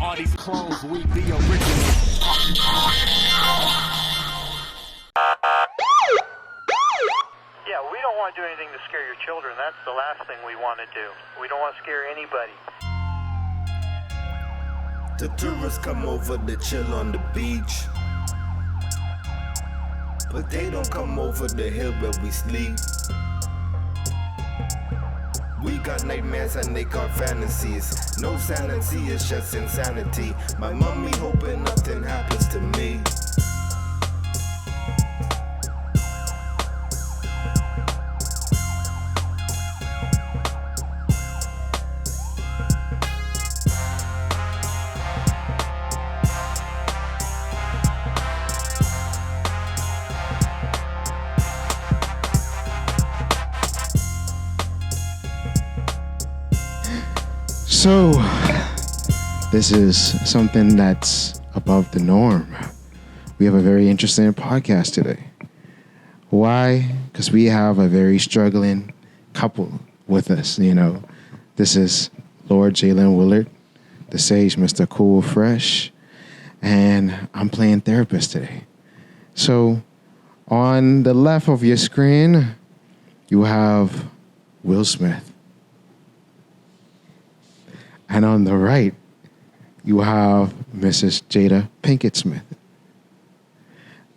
all these clones, we the original. Yeah, we don't want to do anything to scare your children. That's the last thing we want to do. We don't want to scare anybody. The tourists come over to chill on the beach, but they don't come over the hill where we sleep. We got nightmares and they got fantasies. No sanity, it's just insanity. My mommy hoping nothing happens to me. So, this is something that's above the norm. We have a very interesting podcast today. Why? Because we have a very struggling couple with us, you know. This is Lord Jalen Willard, the sage Mr. Kool Fresh, and I'm playing therapist today. So, on the left of your screen, you have Will Smith. And on the right, you have Mrs. Jada Pinkette Smith.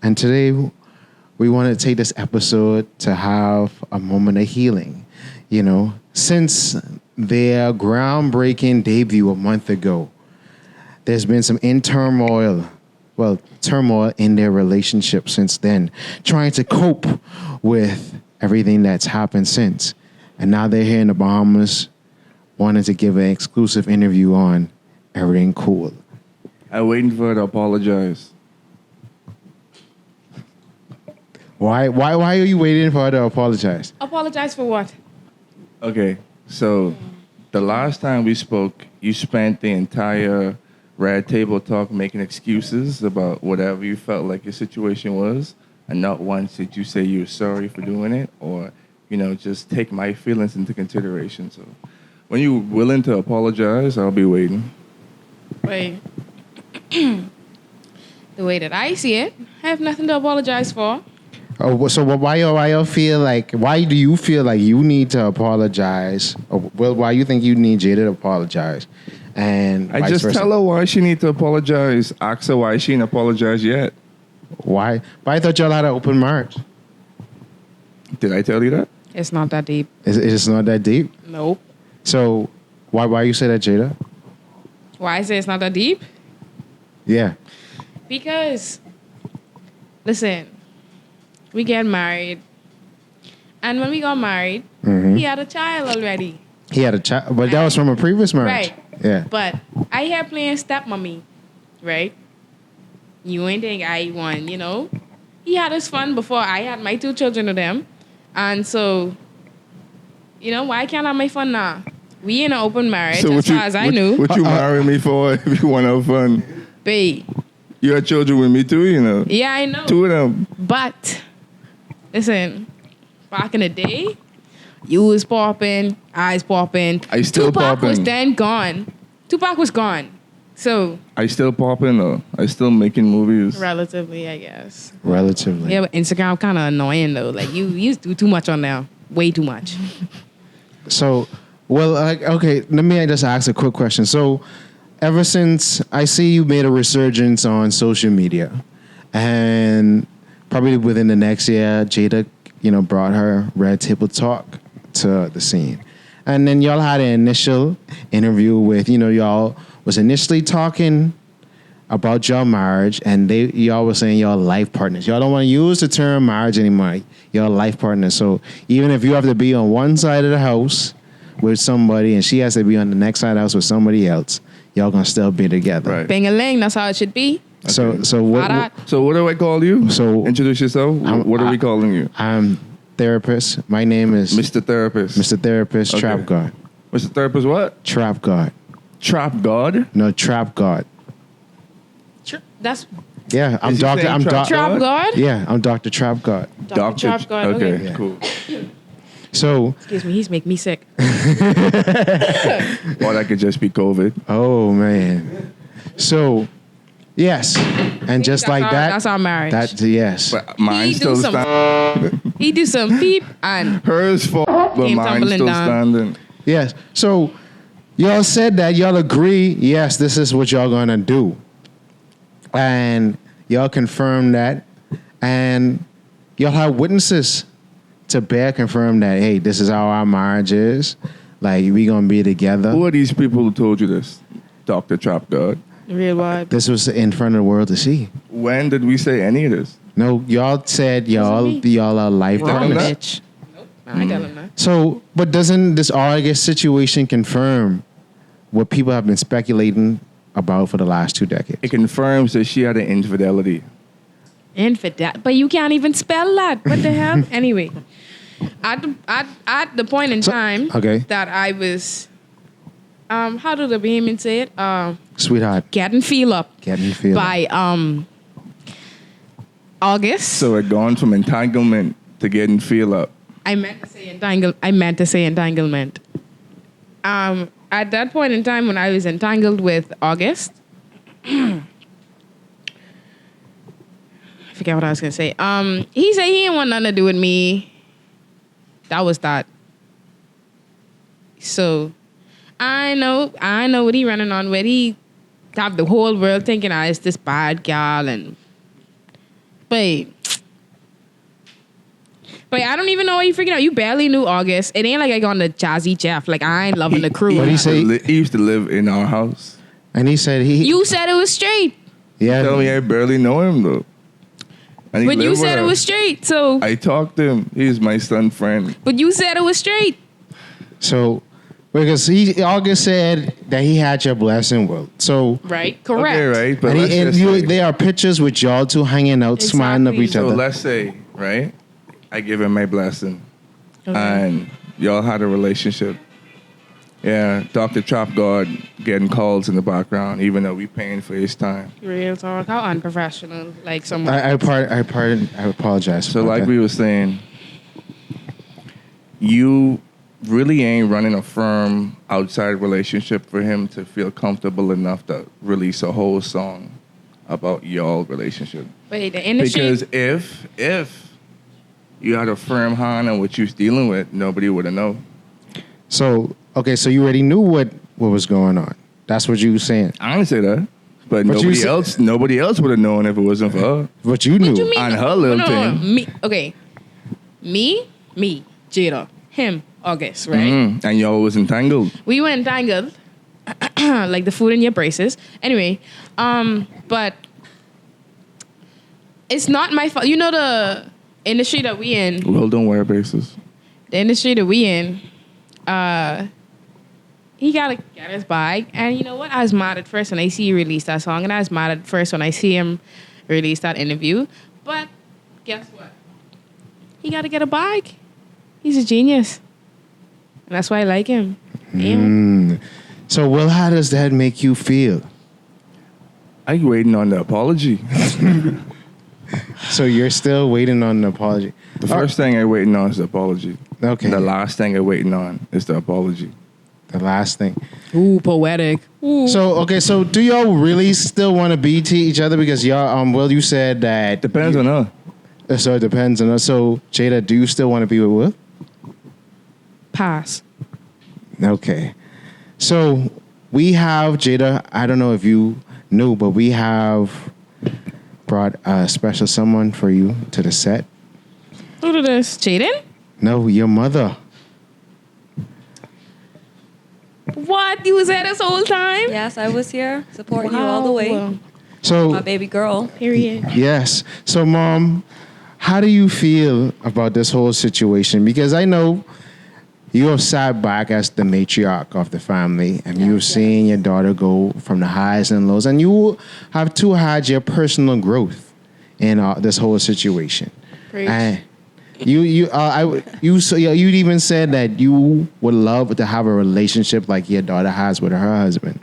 And today, we want to take this episode to have a moment of healing. You know, since their groundbreaking debut a month ago, there's been some turmoil in their relationship since then, trying to cope with everything that's happened since. And now they're here in the Bahamas, wanted to give an exclusive interview on ErrytingKool. I'm waiting for her to apologize. Why are you waiting for her to apologize? Apologize for what? Okay, so the last time we spoke, you spent the entire Red Table Talk making excuses about whatever you felt like your situation was, and not once did you say you were sorry for doing it or, you know, just take my feelings into consideration. So when you're willing to apologize, I'll be waiting. Wait. The way that I see it, I have nothing to apologize for. Oh, so why do you feel like you need to apologize? Or, well, why you think you need Jada to apologize? And I just tell her why she need to apologize. Ask her why she didn't apologize yet. Why? But I thought y'all had an open marriage. Did I tell you that? It's not that deep. It's not that deep? Nope. So why you say that, Jada? Why I say it's not that deep? Yeah. Because, listen, we get married. And when we got married, he had a child already. He had a child, but that was from a previous marriage. Right. Yeah. But I had playing stepmommy, right? You ain't think I won, you know? He had his fun before I had my 2 children with him. And so, you know, why can't I have my fun now? We in an open marriage, as far as I knew. What you marry me for if you want to have fun? Babe. You had children with me too, you know? Yeah, I know. 2 of them. But, listen, back in the day, you was popping, I was popping. I still Tupac popping. was then gone. Tupac was gone. So, I still popping though. I still making movies. relatively, I guess. Relatively. Yeah, but Instagram kind of annoying though. Like, you do too much on there. Way too much. So, well, okay, let me just ask a quick question. So, ever since I see you made a resurgence on social media, and probably within the next year, Jada, brought her Red Table Talk to the scene. And then y'all had an initial interview with, y'all was initially talking about your marriage, and y'all were saying y'all life partners. Y'all don't want to use the term marriage anymore. Y'all life partners. So even if you have to be on one side of the house with somebody and she has to be on the next side of the house with somebody else, y'all gonna still be together. Right. Bang-a-ling, that's how it should be. Okay. So what do I call you? So introduce yourself. What are we calling you? I'm therapist. My name is Mr. Therapist. Mr. Therapist, Okay. Trapgodd. Mr. Therapist what? Trapgodd. Trapgodd? No, Trapgodd. That's Yeah, I'm Is he Doctor. saying I'm Doctor. Trapgodd? Yeah, I'm Dr. Trapgodd. Dr. Trapgodd. Okay, Yeah. cool. So, Excuse me, he's making me sick. Or that could just be COVID. oh man. So, yes, and just like that, That's our marriage. that yes. But mine He still do some- standing. He do some peep and Hers fall, but Came mine tumbling still down. standing. Yes. So y'all said that y'all agree, yes, this is what y'all gonna do. And y'all confirm that. And y'all have witnesses to bear confirm that, hey, this is how our marriage is. Like, we gonna be together. Who are these people who told you this? Dr. Trapgodd. real wild. This was in front of the world to see. When did we say any of this? No, y'all said Wasn't me. y'all are life Wrong, partners. that? Bitch. Nope. I tell him that. So, but doesn't this August situation confirm what people have been speculating about for the last 2 decades? It confirms that she had an infidelity. Infidel. But you can't even spell that. What the hell? Anyway, at the point in time okay. that I was, how do the Bahamians say it? Sweetheart, Getting feel up getting feel. by August. So it gone from entanglement to getting feel up. I meant to say entanglement. At that point in time when I was entangled with August, I forget what I was gonna say. He said he didn't want nothing to do with me. That was that. So I know what he running on with. He got the whole world thinking I is this bad gal and but I don't even know what you freaking out. You barely knew August. It ain't like I got on the Jazzy Jeff. Like I ain't loving the crew. What'd he say? He used to live in our house. And he said he. You said it was straight. yeah. Tell me I barely know him though. And he But you live with said it her. was straight. So I talked to him. He's my son friend. but you said it was straight. So, because August said that he had your blessing, Will. So, Right? Correct. Okay, right? But and, let's and just say, there are pictures with y'all two hanging out, smiling up Exactly. each so other. let's say, right? I give him my blessing. Okay. And y'all had a relationship. Yeah, Dr. Trapgodd getting calls in the background, even though we paying for his time. Real talk. How unprofessional. Like someone. I apologize. So about like that. we were saying, you really ain't running a firm outside relationship for him to feel comfortable enough to release a whole song about y'all relationship. Wait, the industry. Because if you had a firm hand on what you was dealing with, nobody would have known. So, okay, so you already knew what was going on. That's what you were saying. I didn't say that. But But you nobody else would have known if it wasn't for her. What you knew. What you mean? On her little thing. Me. Okay. Me, Jada, him, August, right? Mm, and y'all was entangled. We were entangled, like the food in your braces. Anyway, but it's not my fault. You know the industry that we in. Well, don't wear braces. The industry that we in. He gotta get his bag, and you know what? I was mad at first when I see he released that song, and I was mad at first when I see him release that interview. But guess what? He gotta get a bag. He's a genius, and that's why I like him. Damn. So, Will, how does that make you feel? I waiting on the apology. So you're still waiting on an apology. The first thing I waiting on is the apology. Okay. The last thing I waiting on is the apology. The last thing. Ooh, poetic. Ooh. So, okay, so do y'all really still want to be to each other? Because y'all, Will, you said that. Depends on her. So it depends on us. So, Jada, do you still want to be with Will? Pass. Okay. So we have, Jada, I don't know if you knew, but we have brought a special someone for you to the set. Who did this? Jaden? No, your mother. What? You was there this whole time? Yes, I was here supporting you all the way. Wow. So, My baby girl. Period. yes. So, Mom, how do you feel about this whole situation? Because I know you have sat back as the matriarch of the family, and you've seen your daughter go from the highs and lows, and you have too had your personal growth in this whole situation. Preach. And you even said that you would love to have a relationship like your daughter has with her husband.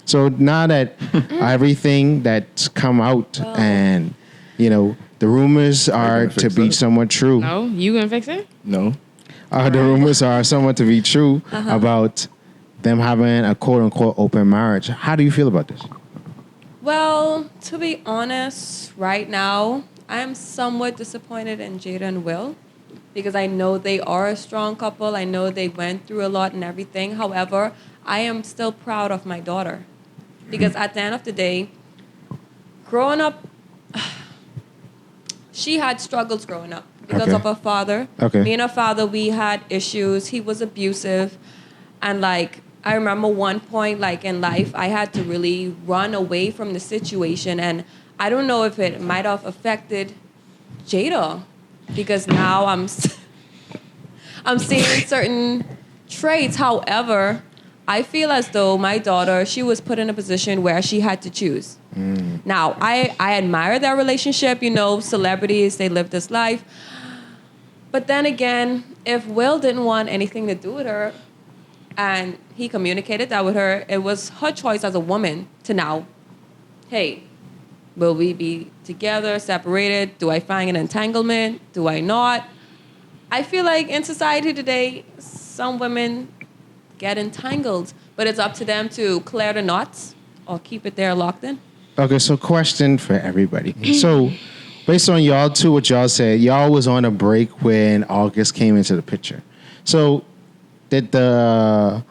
So now that everything that's come out and the rumors are to be somewhat true. No, you gonna fix it? No. The rumors are somewhat to be true about them having a quote unquote open marriage. How do you feel about this? Well, to be honest, right now, I am somewhat disappointed in Jada and Will because I know they are a strong couple. I know they went through a lot and everything. However, I am still proud of my daughter because at the end of the day, growing up, she had struggles growing up because of her father. Okay. Me and her father, we had issues. He was abusive. And like, I remember one point like in life, I had to really run away from the situation. And I don't know if it might have affected Jada because now I'm seeing certain traits. However, I feel as though my daughter, she was put in a position where she had to choose. Now, I admire their relationship, you know, celebrities, they live this life. But then again, if Will didn't want anything to do with her and he communicated that with her, it was her choice as a woman to now, hey, will we be together, separated? Do I find an entanglement? Do I not? I feel like in society today, some women get entangled, but it's up to them to clear the knots or keep it there locked in. Okay, so question for everybody. So, based on y'all two, what y'all said, y'all was on a break when August came into the picture. So, did the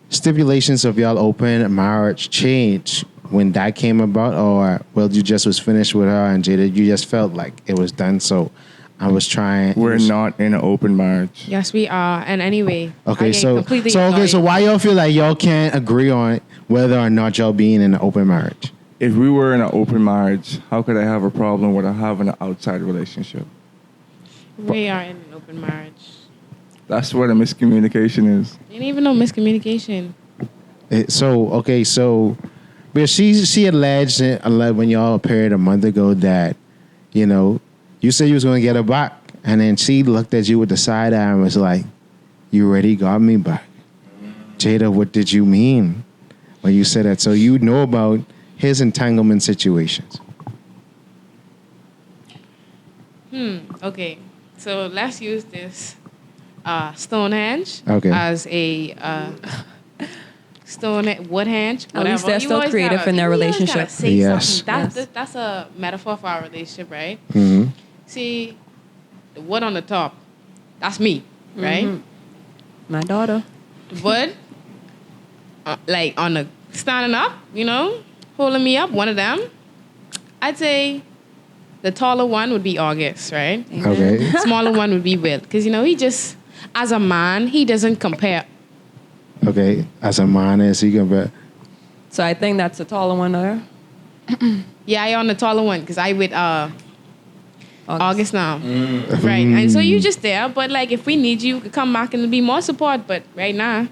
stipulations of y'all open marriage change when that came about, or well, you just was finished with her and Jada, you just felt like it was done? So, I was trying. We're not in an open marriage. Yes, we are. And anyway, Okay, I get completely so annoyed. why y'all feel like y'all can't agree on whether or not y'all being in an open marriage? If we were in an open marriage, how could I have a problem with having an outside relationship? We are in an open marriage. That's where the miscommunication is. Ain't even no miscommunication. But she alleged when y'all appeared a month ago that, you know, you said you was gonna get her back, and then she looked at you with the side eye and was like, "You already got me back." Jada, what did you mean when you said that? So you know about his entanglement situations. Okay. So let's use this Stonehenge as a Woodhenge. At least they're You still always creative gotta- in their you always relationship. gotta say Yes. something. That's a metaphor for our relationship, right? Mm-hmm. See, the wood on the top, that's me, right? My daughter. The wood, like on the standing up, you know, holding me up, one of them. I'd say the taller one would be August, right? Okay. Smaller one would be Will. Because, you know, he just, as a man, he doesn't compare. Okay. As a man, is he gonna? So I think that's the taller one there. Yeah, I on the taller one because I with August now. Right. And so you just there, but like if we need you, you could come back and be more support. But right now.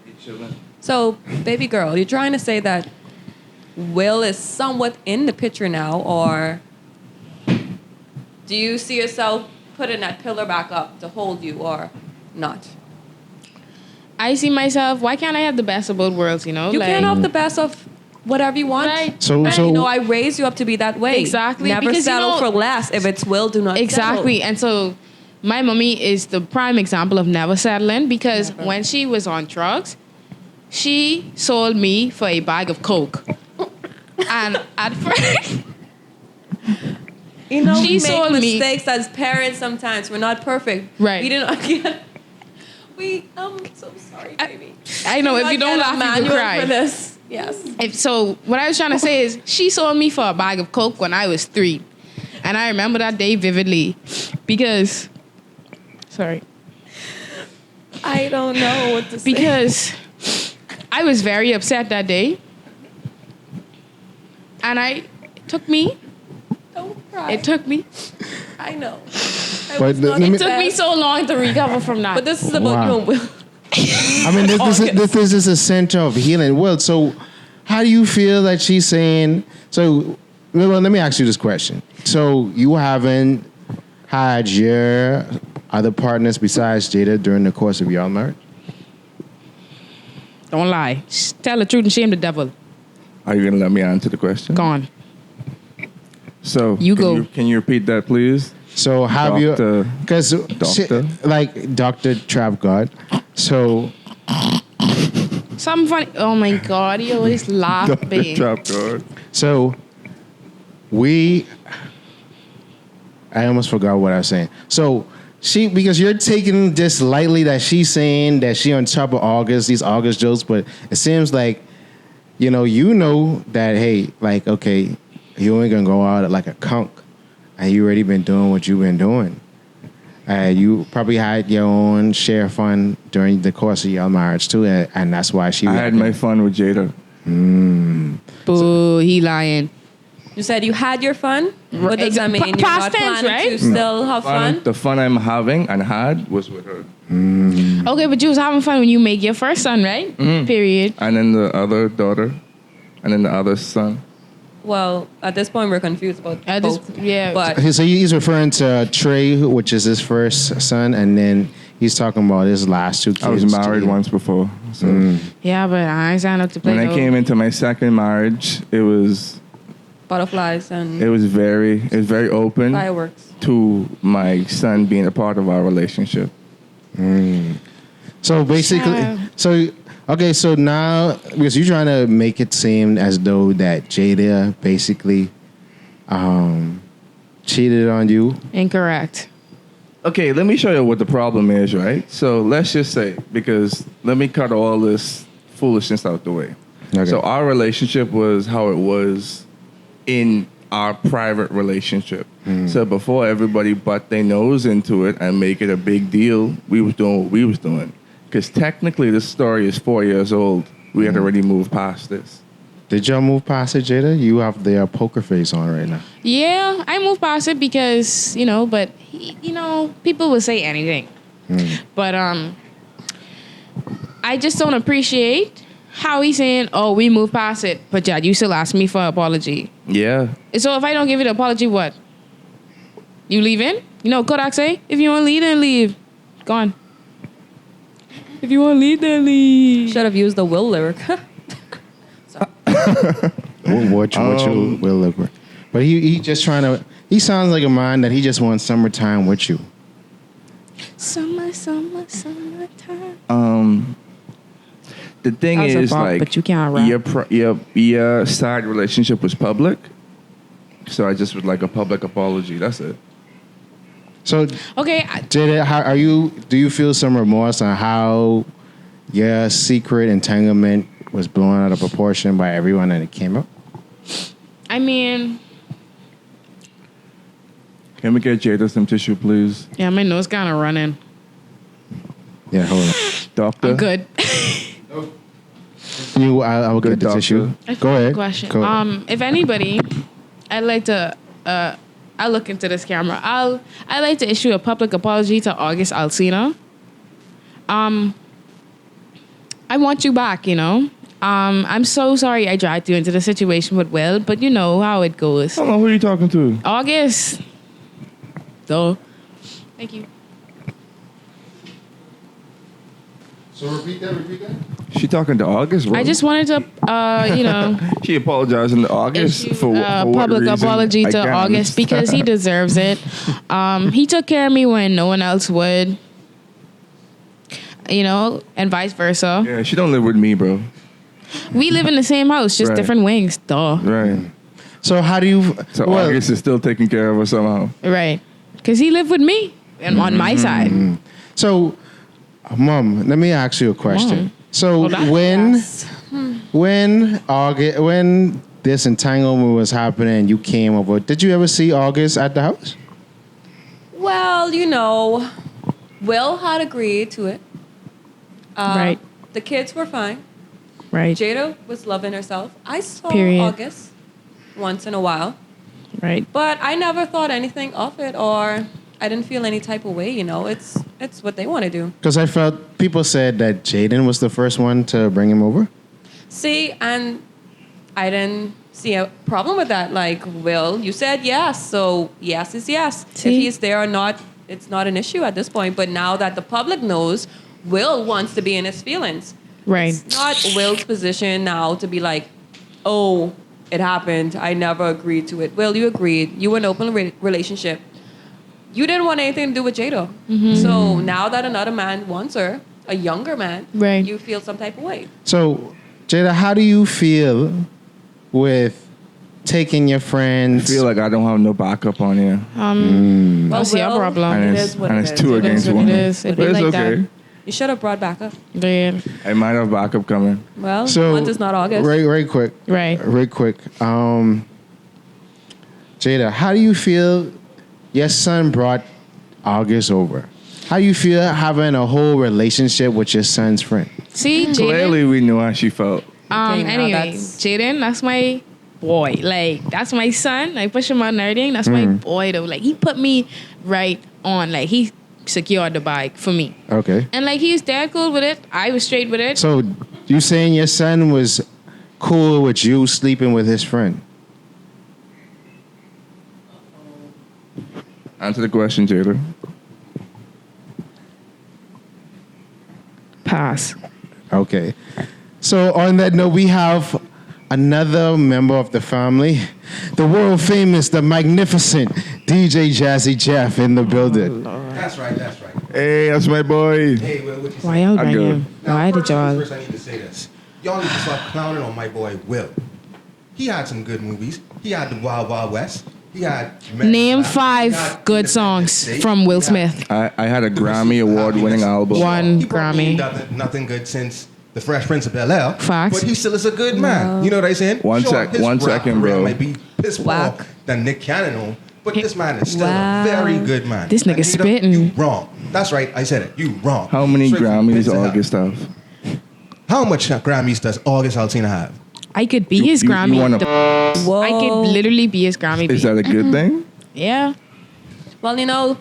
So, baby girl, you're trying to say that Will is somewhat in the picture now, or do you see yourself putting that pillar back up to hold you, or not? I see myself, why can't I have the best of both worlds, you know? You can't have the best of whatever you want. Right. So You know, I raised you up to be that way. Exactly, Never because, you settle know- for less. If it's Will, do not Exactly. settle. And so my mommy is the prime example of never settling because when she was on drugs, she sold me for a bag of Coke. And at first, You know, She we sold make me- mistakes as parents sometimes. We're not perfect. Right. We didn't get... I'm so sorry, baby. I know, if you don't laugh, you will cry. For this. Yes. So what I was trying to say is she sold me for a bag of Coke when I was 3. And I remember that day vividly because, sorry, I don't know what to say. because I was very upset that day. And it took me, Don't cry. I know. But let me- it took me so long to recover from that. But this is about Wow. you and Will. I mean, this is a center of healing. Well, so how do you feel that she's saying? So, well, let me ask you this question. So, you haven't had your other partners besides Jada during the course of your marriage? Don't lie. Just tell the truth and shame the devil. Are you gonna let me answer the question? Gone. So You can go. Can you repeat that, please? So, have you? Doctor. Because like Dr. Trapgodd. So, Something funny. Oh my God, he always laughing. Trapgodd. so I almost forgot what I was saying. So because you're taking this lightly that she's saying that she on top of August, these August jokes, but it seems like, you know that, hey, like, okay, you ain't gonna go out like a conk, and you already been doing what you've been doing. You probably had your own share of fun during the course of your marriage too, and that's why she. I had my fun with Jada. Boo, he lying. You said you had your fun? What does that mean? You're Past not tense, planning right? to still have fun? The fun I'm having and had was with her. Okay, but you was having fun when you make your first son, right? Period. And then the other daughter. And then the other son. Well, at this point, we're confused about both. Yeah. But So he's referring to Trey, which is his first son, and then he's talking about his last two kids. I was married once before. So Yeah, but I ain't signed up to play. when I came into my second marriage, it was butterflies and very open fireworks. to my son being a part of our relationship. So basically, Yeah. so now because you're trying to make it seem as though that Jada basically cheated on you. Incorrect. Okay, let me show you what the problem is, right? So let's just say, because let me cut all this foolishness out the way. Okay. So our relationship was how it was in our private relationship. So before everybody butt their nose into it and make it a big deal, we was doing what we was doing. Because technically this story is 4 years old. We had already moved past this. Did y'all move past it, Jada? You have the poker face on right now. Yeah, I moved past it because, but, people will say anything. But I just don't appreciate how he's saying, oh, we moved past it, but Jad, you still ask me for an apology. Yeah. So if I don't give you the apology, what? You leaving? Kodak say, if you want to leave, then leave. Gone. If you want to leave, then leave. Should have used the Will lyric. What you will look for. But he just trying to. He sounds like a man that he just wants summertime with you. Summertime. The thing That was a is, bop, like, but you can't rap. your side relationship was public, so I just would like a public apology. That's it. So, Okay, Jada, how are you? Do you feel some remorse on how your secret entanglement was blown out of proportion by everyone and it came up? I mean, Can we get Jada some tissue, please? yeah, my nose kind of running. Yeah, hold on. Doctor? I'm good. I will get the doctor. tissue. I Go ahead. Question. Go ahead. If anybody, I'd like to. I'll look into this camera. I'd like to issue a public apology to August Alsina. I want you back. I'm so sorry I dragged you into the situation with Will, but you know how it goes. I don't know who you talking to. August. So, thank you. So repeat that. She talking to August, bro? I just wanted to, She apologizing to August issue for a what public reason? apology I to can't August because he deserves it. He took care of me when no one else would, and vice versa. Yeah, she don't live with me, bro. We live in the same house, just Right. different wings. Duh. Right. So how do you? So well, August is still taking care of her somehow. Right. Because he lived with me and on my side. So, Mom, let me ask you a question. Mom. So Hold on. when this entanglement was happening, you came over. Did you ever see August at the house? Well, Will had agreed to it. Right. The kids were fine. Right. Jada was loving herself. I saw Period. August once in a while, Right. but I never thought anything of it, or I didn't feel any type of way. It's what they want to do. Because I felt people said that Jaden was the first one to bring him over. See, and I didn't see a problem with that. Like, Will, you said yes, so yes is yes. See? If he's there or not, it's not an issue at this point. But now that the public knows, Will wants to be in his feelings. Right. It's not Will's position now to be like, oh, it happened. I never agreed to it. Will, you agreed. You were in an open relationship. You didn't want anything to do with Jada. So now that another man wants her, a younger man, Right. you feel some type of way. So, Jada, how do you feel with taking your I friends. feel like I don't have no backup on here. That's your Will, problem. And It it's, is what and it it's is. two It against is what one. it is. It But be it's like okay. that. You should have brought backup. Yeah. I might have backup coming. Well, So month is not August. Right quick. Right. Real quick. Jada, how do you feel your son brought August over? How do you feel having a whole relationship with your son's friend? See, Jaden. Clearly, we knew how she felt. Okay, now Anyway, that's- Jaden, that's my boy. Like, that's my son. I push him out and everything. That's my boy, though. Like, he put me right on. Like, he secured the bike for me. Okay. And, like, he's dead cool with it. I was straight with it. So you saying your son was cool with you sleeping with his friend? Answer the question, Jada. Pass. Okay. So on that note, we have another member of the family, the world famous, the magnificent DJ Jazzy Jeff in the building. That's right, that's right. Hey, that's my boy. Hey, what you Why say? y'all I bring go. him? Why did y'all? First, I need to say this. Y'all need to stop clowning on my boy Will. He had some good movies. He had the Wild Wild West. He had Name He 5 had good Independence songs Day. from Will He had Smith. I had a The Grammy Pursuit of award-winning Happiness. album. One He brought me Grammy. nothing good since The Fresh Prince of Bel-Air. Facts. But he still is a good man. You know what I'm saying? One Sure, sec- his one rap second, career bro. might be piss poor Whack. than Nick Cannon on, but this man is still Wow. a very good man. This nigga And spitting. You wrong. That's right. I said it. You wrong. How many Straight from the Grammys pits of hell. August have? How much Grammys does August Alsina have? I could be his You Grammy. wanna- Whoa. I could literally be his Grammy. Is that a good thing? Yeah. Well, you know,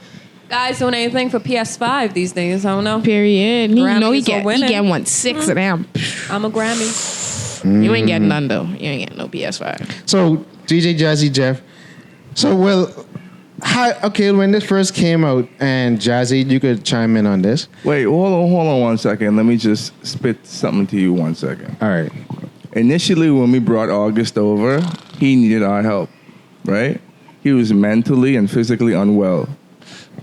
guys doing anything for PS5 these days. I don't know. Period. He know he Grammys are get winning. 6 of them. I'm a Grammy. You ain't getting none though. You ain't getting no PS5. So DJ Jazzy Jeff. So when this first came out, and Jazzy, you could chime in on this. Wait, hold on 1 second. Let me just spit something to you 1 second. All right. Initially, when we brought August over, he needed our help, right? He was mentally and physically unwell.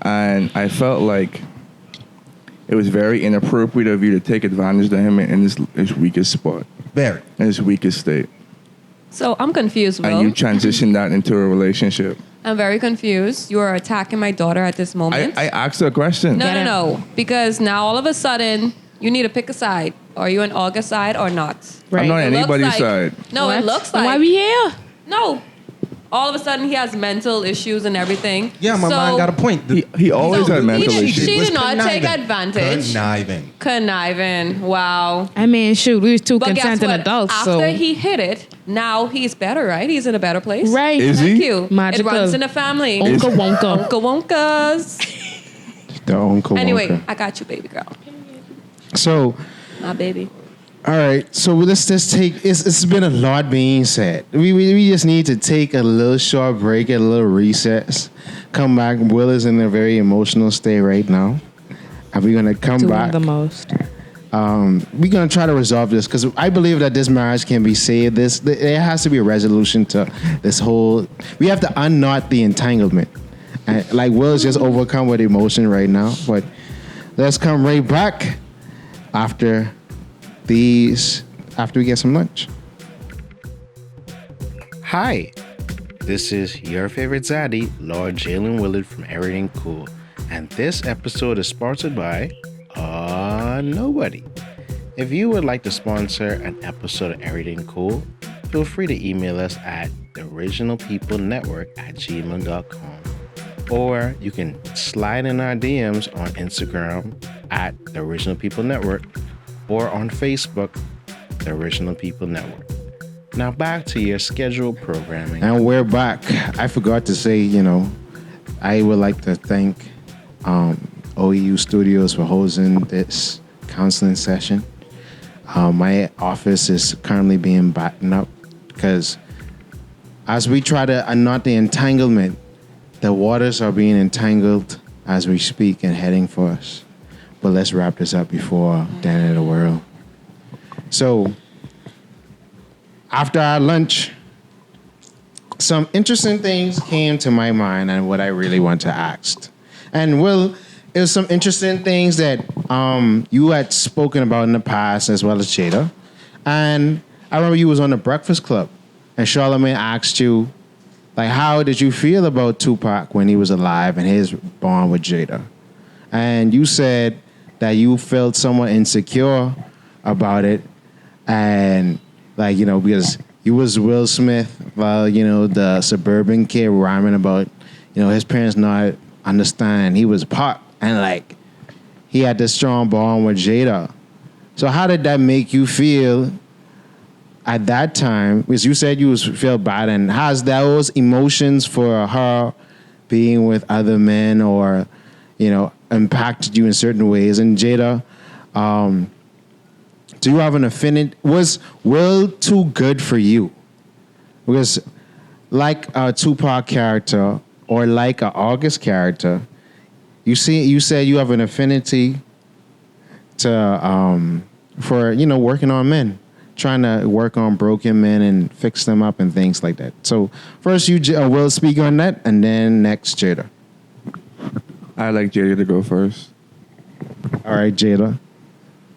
And I felt like it was very inappropriate of you to take advantage of him in his weakest spot, Very. in his weakest state. So I'm confused, Will. And you transitioned that into a relationship. I'm very confused. You are attacking my daughter at this moment. I asked her a question. No. Because now all of a sudden, you need to pick a side. Are you on August side or not? Right. I'm not It on looks anybody's like- side. No, What? it looks Then like. why we here? No. All of a sudden, he has mental issues and everything. Yeah, my So- man got a point. He always So had he mental did- issues. she was did not take conniving. advantage. Conniving. Conniving. Wow. I mean, shoot, we was two But guess consenting what? adults. After So he hit it, now he's better, right? He's in a better place. right. Is he? Thank you. Magical. It runs in the family. Uncle Wonka. Uncle Wonkas. The Uncle Anyway, Wonka. I got you, baby girl. So, My baby. all right. So let's just take. It's been a lot being said. We just need to take a little short break, a little recess. Come back. Will is in a very emotional state right now, and we're gonna come Doing back. the most. We're gonna try to resolve this because I believe that this marriage can be saved. There has to be a resolution to this whole. We have to unknot the entanglement. And like Will is just overcome with emotion right now. But let's come right back after we get some lunch. Hi, this is your favorite zaddy, Lord Jalen Willard from ErrytingKool, and this episode is sponsored by nobody. If you would like to sponsor an episode of ErrytingKool, feel free to email us at theoriginalpeoplenetwork@gmail.com. Or you can slide in our DMs on Instagram at The Original People Network or on Facebook, The Original People Network. Now back to your scheduled programming. And we're back. I forgot to say, I would like to thank OEU Studios for hosting this counseling session. My office is currently being battened up because as we try to unknot the entanglement, the waters are being entangled as we speak and heading for us. But let's wrap this up before the end of the world. So, after our lunch, some interesting things came to my mind and what I really want to ask. And Will, it was some interesting things that you had spoken about in the past as well as Jada. And I remember you was on the Breakfast Club and Charlamagne asked you, like, how did you feel about Tupac when he was alive and his bond with Jada? And you said that you felt somewhat insecure about it, and like, you know, because you was Will Smith, while, you know, the suburban kid rhyming about, you know, his parents not understand he was Pac, and like he had this strong bond with Jada. So how did that make you feel at that time? Because you said you feel bad, and has those emotions for her being with other men, or, you know, impacted you in certain ways? And Jada, do you have an affinity? Was Will too good for you? Because like a Tupac character or like a August character, you said you have an affinity to for, you know, working on men, trying to work on broken men and fix them up and things like that. So first you will speak on that, and then next Jada. I like Jada to go first. All right, Jada.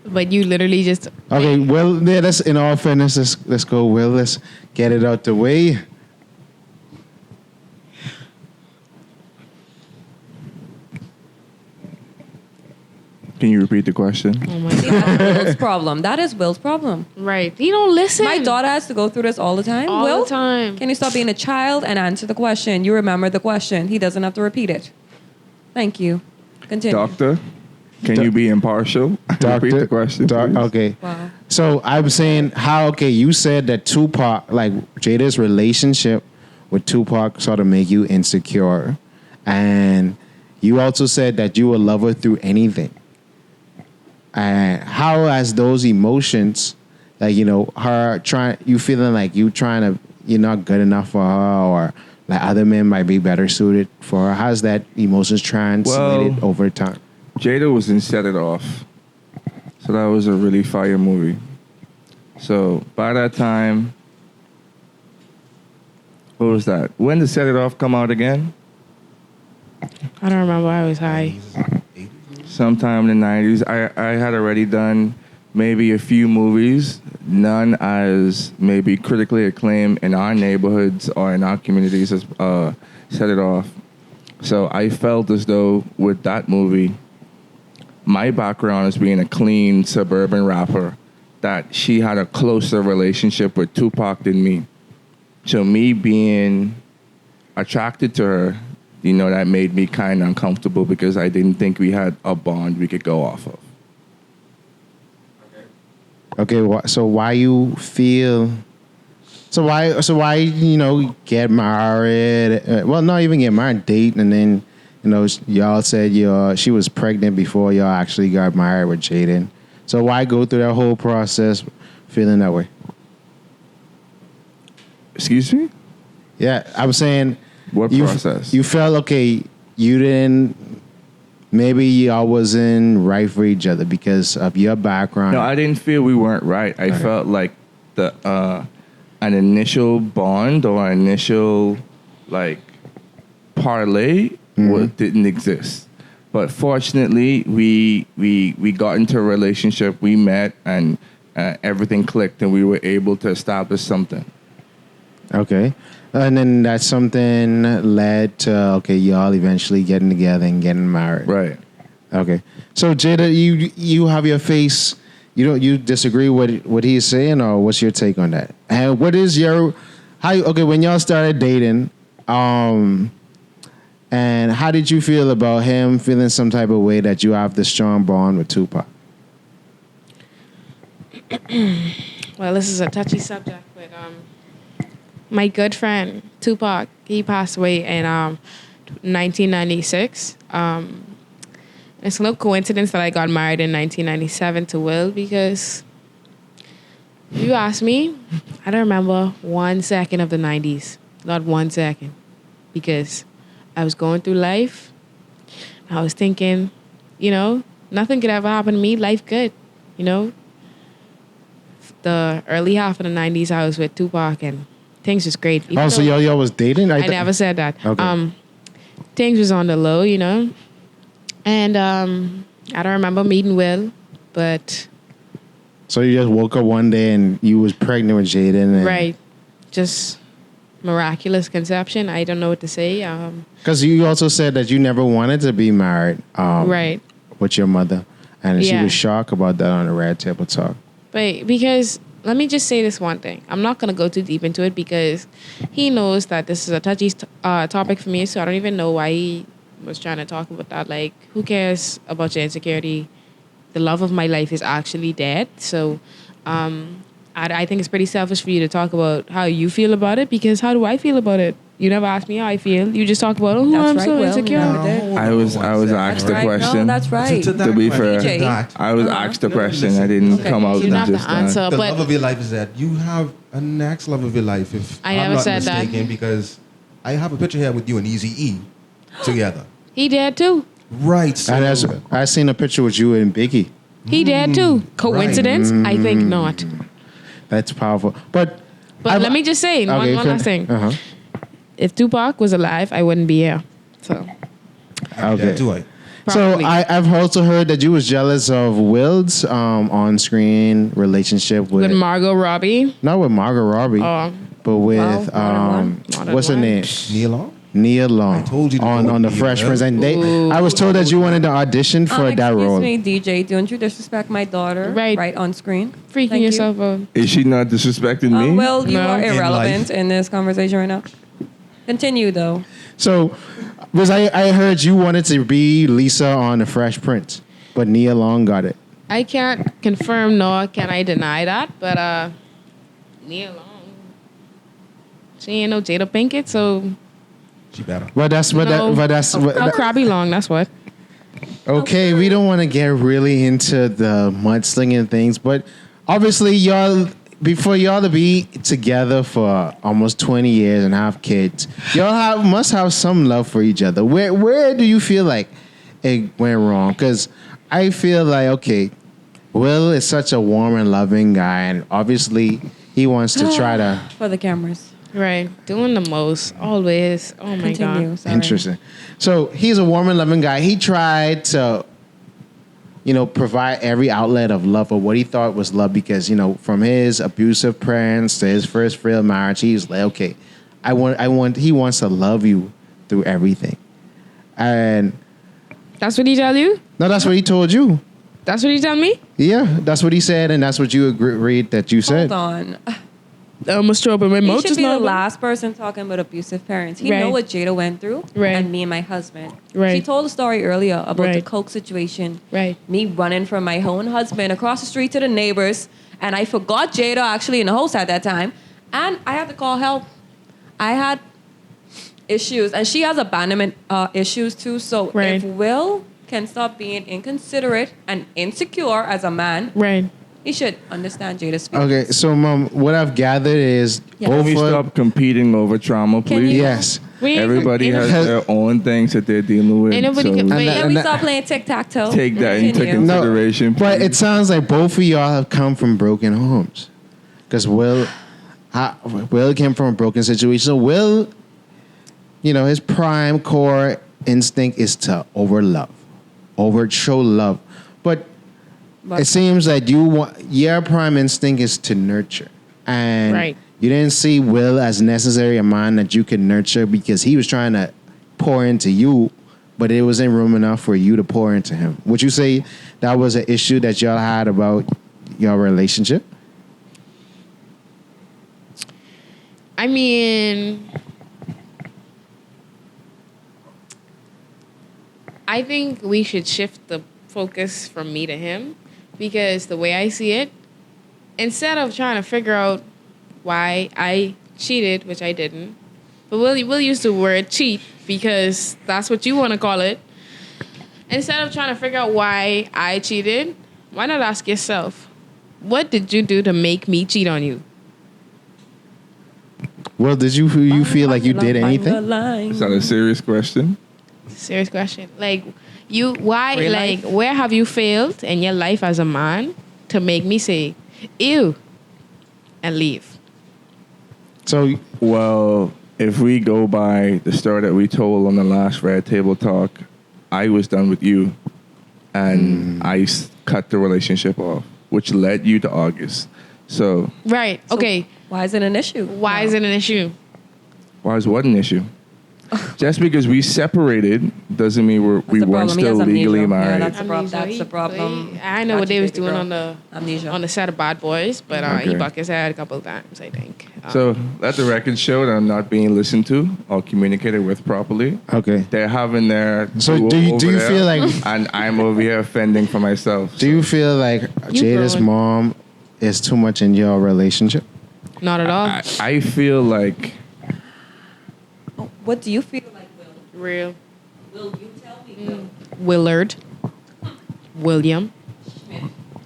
But you literally just Okay, well, yeah, let's, in all fairness, let's go, Will. Let's get it out the way. Can you repeat the question? oh my See, god, that's Will's problem. That is Will's problem. right? He don't listen. My daughter has to go through this all the time. all Will, the time. can you stop being a child and answer the question? You remember the question. He doesn't have to repeat it. Thank you. Continue. Doctor, can you be impartial? Repeat the question, please. Okay. Wow. So I'm saying you said that Tupac, like Jada's relationship with Tupac sort of make you insecure. And you also said that you will love her through anything. And how has those emotions, like, you know, you feeling like you're not good enough for her, or like other men might be better suited for her, how's that emotions translated over time? Jada was in Set It Off. So that was a really fire movie. So by that time, what was that? When did Set It Off come out again? I don't remember. I was high. Sometime in the 90s. I had already done maybe a few movies, none as maybe critically acclaimed in our neighborhoods or in our communities as Set It Off. So I felt as though with that movie, my background as being a clean suburban rapper, that she had a closer relationship with Tupac than me. So me being attracted to her, you know, that made me kind of uncomfortable because I didn't think we had a bond we could go off of. Okay, so why you feel? So why you know, get married? Well, not even get married, date, and then, you know, y'all said she was pregnant before y'all actually got married with Jaden. So why go through that whole process feeling that way? Excuse me? Yeah, I'm saying. What process? You felt okay. You didn't. Maybe y'all wasn't right for each other because of your background. No, I didn't feel we weren't right. I felt like an initial bond or initial like parlay didn't exist. But fortunately, we got into a relationship. We met and everything clicked, and we were able to establish something. Okay. And then that something led to, y'all eventually getting together and getting married. Right. Okay. So Jada, you have your face. You disagree with what he's saying, or what's your take on that? And what is when y'all started dating, and how did you feel about him feeling some type of way that you have this strong bond with Tupac? Well, this is a touchy subject, but my good friend Tupac, he passed away in 1996. It's no coincidence that I got married in 1997 to Will, because if you ask me, I don't remember 1 second of the 90s. Not 1 second. Because I was going through life. I was thinking, nothing could ever happen to me. Life good, The early half of the 90s, I was with Tupac, and things was great. So y'all was dating? I never said that. Okay. Things was on the low, And I don't remember meeting Will, but... So you just woke up one day and you was pregnant with Jaden. Right. just miraculous conception. I don't know what to say. Because you also said that you never wanted to be married. Right. With your mother, and she Yeah. was shocked about that on the Red Table Talk. But because let me just say this one thing. I'm not gonna go too deep into it because he knows that this is a touchy topic for me. So I don't even know why he was trying to talk about that. Like, who cares about your insecurity? The love of my life is actually dead. So, I think it's pretty selfish for you to talk about how you feel about it because how do I feel about it? You never asked me how I feel. You just talk about, That's I'm right, so Will. insecure. You never did. I was asked the Right. question. No, that's right. To be fair, DJ. I was asked the question. I didn't Okay. come out You and don't have just to answer, The but love of your life is that you have a next love of your life. If I I'm never not said that. mistaken, because I have a picture here with you and Easy E together. he did too. Right. So And I seen a picture with you and Biggie. He did too. Coincidence? I think not. That's powerful. But Let me just say one last thing. Uh-huh. If Tupac was alive, I wouldn't be here. So Okay. do I? So probably. I've also heard that you was jealous of Will's on-screen relationship with with Margot Robbie. not with Margot Robbie, Oh, but with Wow, more than More than what's her one. name? Neil Long? Nia Long. I told you to on go the with Fresh Nia. Prince, and Ooh. I was told that you wanted to audition for that Excuse role. me, DJ. Don't you disrespect my daughter Right. on screen? freaking Thank you. yourself out. Is she not disrespecting me? Well, you No. are In irrelevant life. in this conversation right now. Continue, though. So, because I heard you wanted to be Lisa on the Fresh Prince, but Nia Long got it. I can't confirm nor can I deny that, but Nia Long, she ain't no Jada Pinkett, so She better. But that's crabby long. That's what. okay. We don't want to get really into the mudslinging things, but obviously, y'all, before y'all to be together for almost 20 years and have kids, y'all must have some love for each other. Where do you feel like it went wrong? Because I feel like, okay, Will is such a warm and loving guy, and obviously he wants to try to. For the cameras. Right, doing the most always. Oh my Continue. god. Sorry. Interesting. So he's a warm and loving guy. He tried to, provide every outlet of love or what he thought was love because, from his abusive parents to his first real marriage, he was like, okay, he wants to love you through everything. And That's what he tell you? no, that's what he told you. That's what he tell me? Yeah, that's what he said, and that's what you agreed that you said. Hold on. I'm a strobe my He mouth should is be the not. last person talking about abusive parents. He Right. know what Jada went through, Right. and me and my husband. Right. She told a story earlier about the Right. coke situation. Right. Me running from my own husband across the street to the neighbors, and I forgot Jada actually in the house at that time, and I had to call help. I had issues, and she has abandonment issues too. So Right. if Will can stop being inconsiderate and insecure as a man, Right. he should understand Jada's feelings. Okay, so Mom, what I've gathered is Yeah. Can both we of stop competing over trauma, Can please? you- yes. We Everybody has Has- their own things that they're dealing with. Ain't nobody so can- wait. Can And we that- stop playing tic-tac-toe? take that into Continue. consideration. But please. it sounds like both of y'all have come from broken homes. Because Will came from a broken situation. So Will, his prime core instinct is to show love. But it seems that your prime instinct is to nurture. And Right. you didn't see Will as necessary a man that you could nurture because he was trying to pour into you, but it wasn't room enough for you to pour into him. Would you say that was an issue that y'all had about your relationship? I mean, I think we should shift the focus from me to him because the way I see it, instead of trying to figure out why I cheated, which I didn't, but we'll use the word cheat because that's what you want to call it. Instead of trying to figure out why I cheated, why not ask yourself, what did you do to make me cheat on you? Well, did you feel like you did anything? Is that a serious question? Serious question. Like, Real life? where have you failed in your life as a man to make me say, ew, and leave? So, Well, if we go by the story that we told on the last Red Table Talk, I was done with you, and I cut the relationship off, which led you to August. So Right. Okay. Why is it an issue? Why is it an issue? why is what an issue? Just because we separated doesn't mean we the weren't problem. He still has amnesia. legally Yeah, married. that's the problem. I know what they was doing on the amnesia. on the set of Bad Boys, but Okay. he bucked his head a couple of times, I think. So let the record show that I'm not being listened to or communicated with properly. Okay. They're having their So duo do you over there, feel like and I'm over here fending for myself. do you feel like Jada's growing. mom is too much in your relationship? Not at all. I feel like What do you feel like, Will? Real. Will you tell me? Will? Willard. William.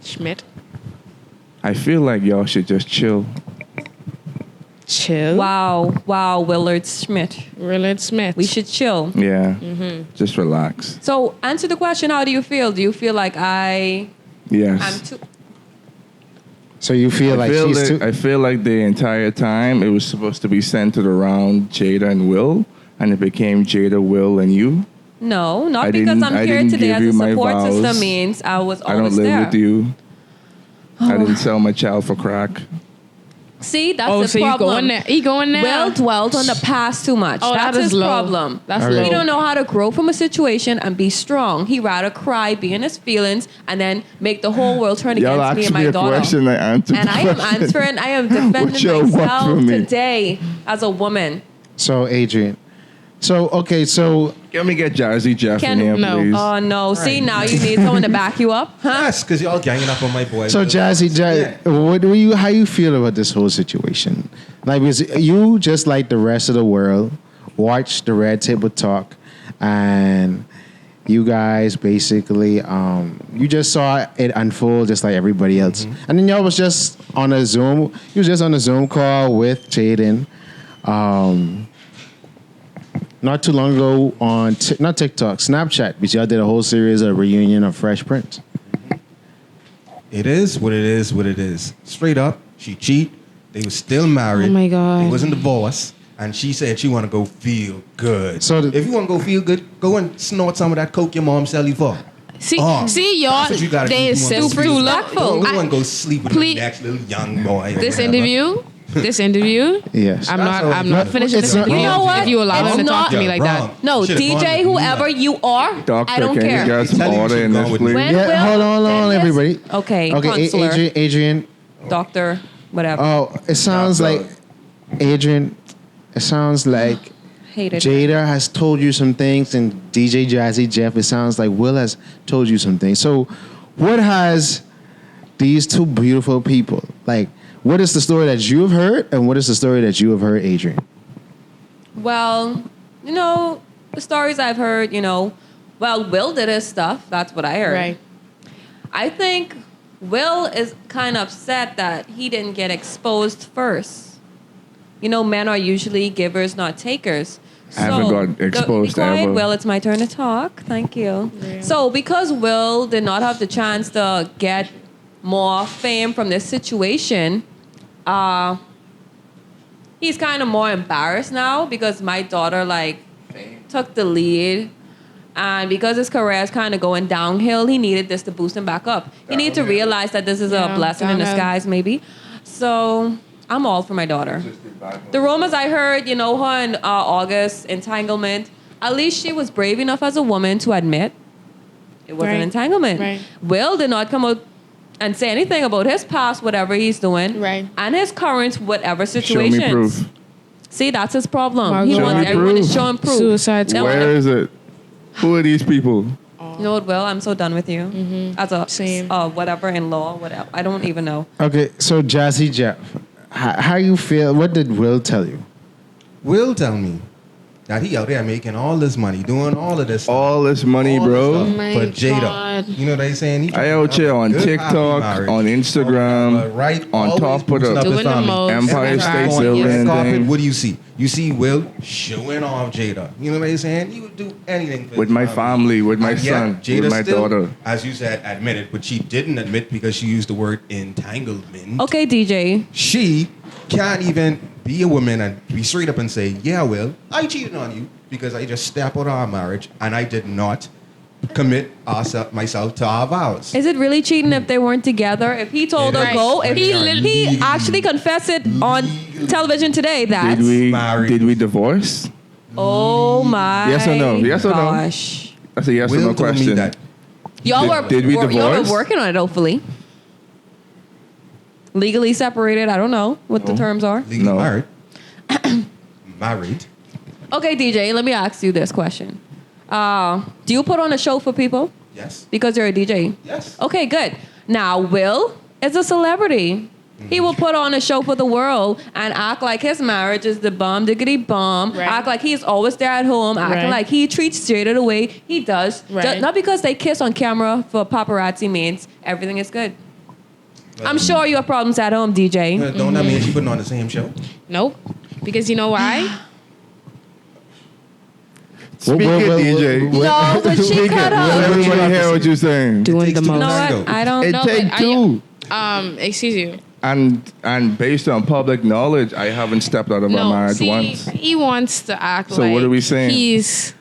Schmidt. I feel like y'all should just chill. Chill. Wow, Willard Schmidt. Willard Smith. We should chill. Yeah. Just relax. So, answer the question. How do you feel? Do you feel like I'm Yes. too? So you feel like she's too. I feel like the entire time it was supposed to be centered around Jada and Will, and it became Jada, Will, and you. No, not I because didn't- I'm I here didn't today give as a you my support vows. system means I was I don't always live there. with you. I didn't sell my child for crack. See, that's Oh, the so you problem. going there? He going there? Will dwelt on the past too much. Oh, That's that is his low. problem. That's Okay. low. He don't know how to grow from a situation and be strong. He rather cry, be in his feelings, and then make the whole world turn Y'all against me asked and me my a daughter. question, I answered And the I am question. answering. I am What defending y'all want myself from me? today as a woman. So Adrian. So okay. So Let me get Jazzy Jeff in here, no. please. Oh no! See, now you need someone to back you up, huh? Yes, because y'all ganging up on my boy. So Will. Jazzy, what do you? How you feel about this whole situation? Like, was you just like the rest of the world watch the Red Table Talk, and you guys basically you just saw it unfold just like everybody else, and then y'all was just on a Zoom. You was just on a Zoom call with Jaden. Not too long ago on not TikTok, Snapchat, because y'all did a whole series of reunion of Fresh Prince. It is what it is, what it is. Straight up, she cheat. They were still married. Oh my God. They wasn't divorced. And she said she want to go feel good. So if you want to go feel good, go and snort some of that coke your mom sell you for. See, Oh, see, y'all, that's what you gotta they do. is You wanna go super feel good. respectful. Don't go and go sleep with Please- the next little young boy. or This whatever. interview. Yes. I'm That's not. all- I'm not finishing it's this not- interview. You know what? If you allow It's him to talk not- to me like that. wrong. No, Should've gone DJ, with whoever Nina. you are, Doctor, I don't can care. you get some Tell you order you in should this, go with please? When Yeah, Will hold on, did this- everybody. Okay, Okay, counselor, Adrian. doctor, whatever. Oh, it sounds Doctor. like Adrian. It sounds like Hated. Jada has told you some things, and DJ Jazzy Jeff. It sounds like Will has told you some things. So, what has these two beautiful people like? What is the story that you have heard, and what is the story that you have heard, Adrian? Well, the stories I've heard, Will did his stuff. That's what I heard. Right. I think Will is kind of upset that he didn't get exposed first. Men are usually givers, not takers. I haven't got exposed be quiet, ever. Will, it's my turn to talk. Thank you. So because Will did not have the chance to get more fame from this situation, he's kind of more embarrassed now because my daughter took the lead. And because his career is kind of going downhill, he needed this to boost him back up. He needed to realize that this is a blessing in downhill. disguise, maybe. So I'm all for my daughter. The rumors I heard, her in August, Entanglement, at least she was brave enough as a woman to admit it was an Right. entanglement. Right. Will did not come out and say anything about his past, whatever he's doing, Right. and his current, whatever Show situations. me proof. See, that's his problem. Well, He show wants me everyone to proof. show him proof. Suicide Now, squad. Where is it? Who are these people? You know what, Will? I'm so done with you. As a Same. whatever in law, whatever. I don't even know. Okay, so Jazzy Jeff, how you feel? What did Will tell you? Will tell me that he out there making all this money, doing all of this stuff. All this money, All bro. this stuff my for Jada. God. You know what they saying? He I out here on good, happy TikTok, marriage. on Instagram, right? on Always top of boosting the up his Doing the family. most. Empire Every State time on Building the and carpet, thing. what do you see? You see Will showing off Jada. You know what I'm saying? He would do anything for with his my family, with my And yet, son, Jada with my still, daughter. as you said, admitted, but she didn't admit because she used the word entanglement. Okay, DJ. She can't even be a woman and be straight up and say, yeah, Will, I cheated on you because I just stepped out of our marriage and I did not commit myself to our vows. Is it really cheating if they weren't together? If he told her Right. go, if he Legally. actually confessed it on television today, that Married. Did we divorce? oh my Yes or no? Yes or no? gosh. That's a yes or Will no told me question. that. Did we y'all divorce? were working on it, hopefully. Legally separated, I don't know what the terms are. Legally No. married. Married. Okay, DJ, let me ask you this question. Do you put on a show for people? Yes. Because you're a DJ? Yes. Okay, good. Now, Will is a celebrity. He will put on a show for the world and act like his marriage is the bomb diggity bomb. Right. Act like he's always there at home. Acting Right. like he treats Jada the way he does. Right. Not because they kiss on camera for paparazzi means everything is good. I'm sure you have problems at home, DJ. Don't that mean she putting on the same show? Nope. Because you know why? Speak it, DJ. No, but she Speak cut it. up. Let everybody hear what you're saying. Doing takes the two most. You know Tango. what? I don't It know. take two. Excuse you. And based on public knowledge, I haven't stepped out of our marriage once. He wants to act So like what are we saying? he's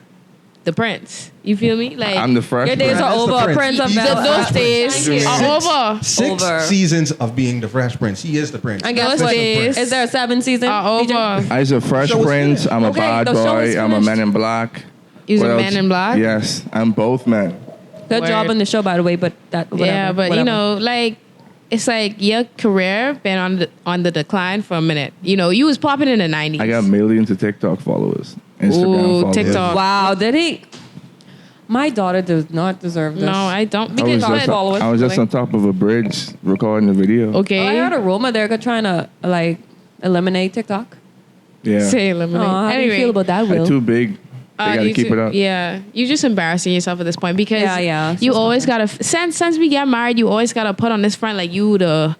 the prince. You feel me? Like I'm the fresh Your days prince. are That's the over. prince. Prince of He's Bel the Air. those days are over. Six Over. seasons of being the Fresh Prince. He is the prince. And guess Those what? days Is there a 7th season? are DJ? over. I'm a fresh Show is prince. finished. I'm a Okay, bad the show boy. is I'm a finished. man in black. He's What a else? man in black. Yes, I'm both men. Good job Word. on the show, by the way. But that whatever, Yeah, but whatever. you know, like it's like your career been on the decline for a minute. You know, you was popping in the 90s. I got millions of TikTok followers, Instagram Ooh, followers. TikTok. Wow, did he? My daughter does not deserve this. No, I don't. I Because was, just, followers, I was just really. on top of a bridge recording the video. okay. Oh, I heard a rumor they're trying to like eliminate TikTok. Yeah, Say eliminate. Oh, how do you feel about that, they're Will? too big. They gotta you keep too- it up. Yeah, you're just embarrassing yourself at this point because Yeah. you always gotta since we get married, you always gotta put on this front like you the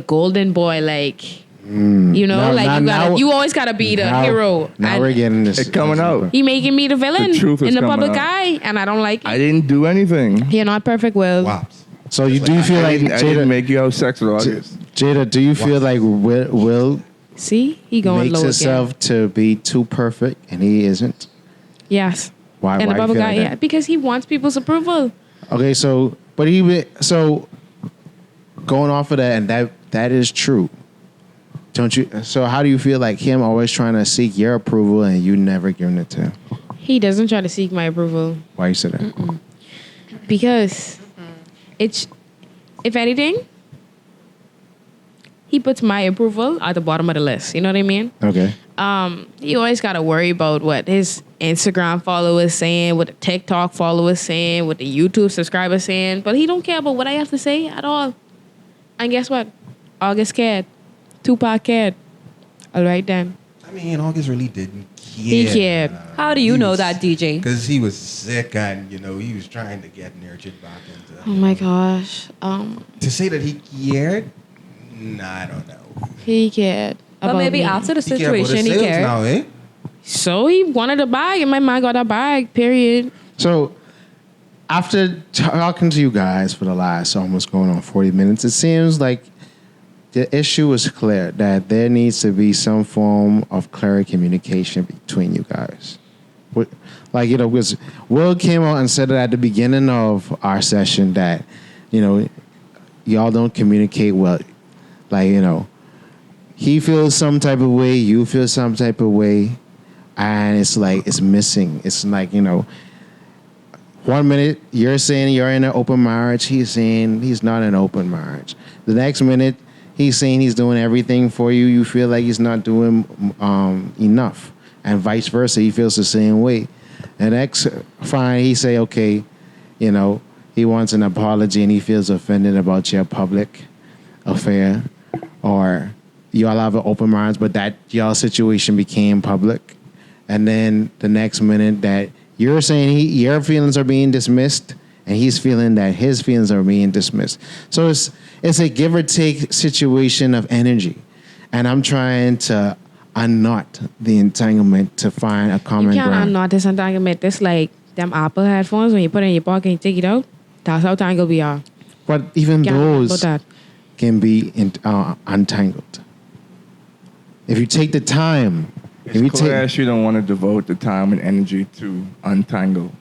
golden boy, like Now- like now- you always gotta be the now- hero. Now And we're getting this. It's coming out. he making me the villain The truth is in the coming public out. eye, and I don't like it. I didn't do anything. You're not perfect, Will. Wow. So you do feel I like didn't, I didn't Jada? make you have sex with August. Jada, do you feel like Will See, he going makes low himself again. to be too perfect and he isn't? Yes. Why? In the why you public feel eye, like yeah, that? because he wants people's approval. Okay, so going off of that, and that is true. Don't you? So how do you feel like him always trying to seek your approval and you never giving it to him? He doesn't try to seek my approval Why you say that? because it's, if anything, he puts my approval at the bottom of the list. You know what I mean? Okay. He always got to worry about what his Instagram followers saying, what the TikTok followers saying, what the YouTube subscribers saying, but he don't care about what I have to say at all. And guess what? August cared. Tupac cared. All right then. I mean, August really didn't care. He cared. How do you know that, DJ? Because he was sick and, he was trying to get nurtured back into... Oh my gosh. To say that he cared? Nah, I don't know. He cared. But about maybe me. after the He cared about situation, the he sales cared. now, eh? So he wanted a bag, and my man got a bag. Period. So after talking to you guys for the last almost going on 40 minutes, it seems like the issue is clear that there needs to be some form of clear communication between you guys. Because Will came out and said it at the beginning of our session that, y'all don't communicate well. He feels some type of way, you feel some type of way, and it's like it's missing. It's like, 1 minute you're saying you're in an open marriage, he's saying he's not in an open marriage. The next minute he's saying he's doing everything for you, you feel like he's not doing enough, and vice versa. He feels the same way. And next, fine, he say, okay, he wants an apology and he feels offended about your public affair, or y'all have an open marriage, but that y'all situation became public. And then the next minute that you're saying your feelings are being dismissed, and he's feeling that his feelings are being dismissed. So it's a give or take situation of energy. And I'm trying to unknot the entanglement to find a common You can't ground. unknot this entanglement. This like them Apple headphones when you put it in your pocket and you take it out. That's how tangled we are. But even Can't those unknot that. can be untangled. If you take the time, if you It's clear take, as you don't want to devote the time and energy to untangle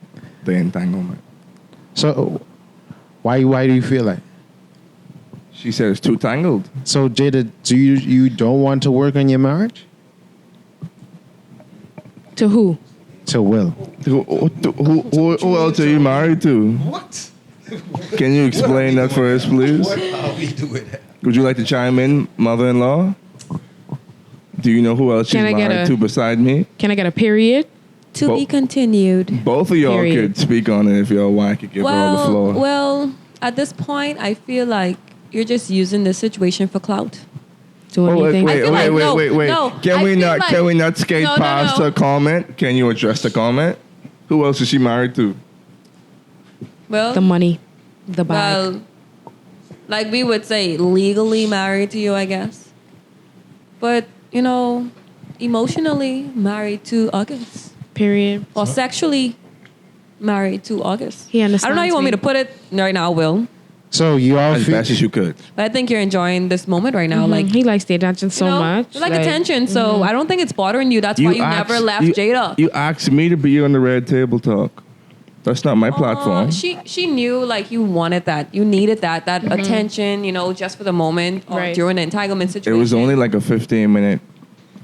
the entanglement. So why do you feel like? She said it's too tangled. So Jada, do you don't want to work on your marriage? To who? To Will. Who else are you married to? What? Can you explain that for us, please? What are we doing? Would you like to chime in, mother-in-law? Do you know who else she's Can I get married a- to beside me? Can I get a period? To be Bo- continued. Both of y'all Period. could speak on it if y'all want. I could give her all the floor. Well, at this point, I feel like you're just using this situation for clout. Do anything? I feel like- no, no, Can I we feel not? like- Can we not skate No, no, past no. her comment? Can you address the comment? Who else is she married to? Well, The money, the bag. well, like we would say, legally married to you, I guess. But, you know, emotionally married to August. Period. Or sexually married to August. He I don't know how understands you want me me. to put it right now, Will. So you all As feel, best as you could. But I think you're enjoying this moment right now. Like, He likes the attention so you know, much. you like attention, so I don't think it's bothering you. That's why you never left Jada. You asked me to be on the Red Table Talk. That's not my platform. She knew like you wanted that. You needed that attention, you know, just for the moment or Right. during the entanglement It situation. was only like a 15-minute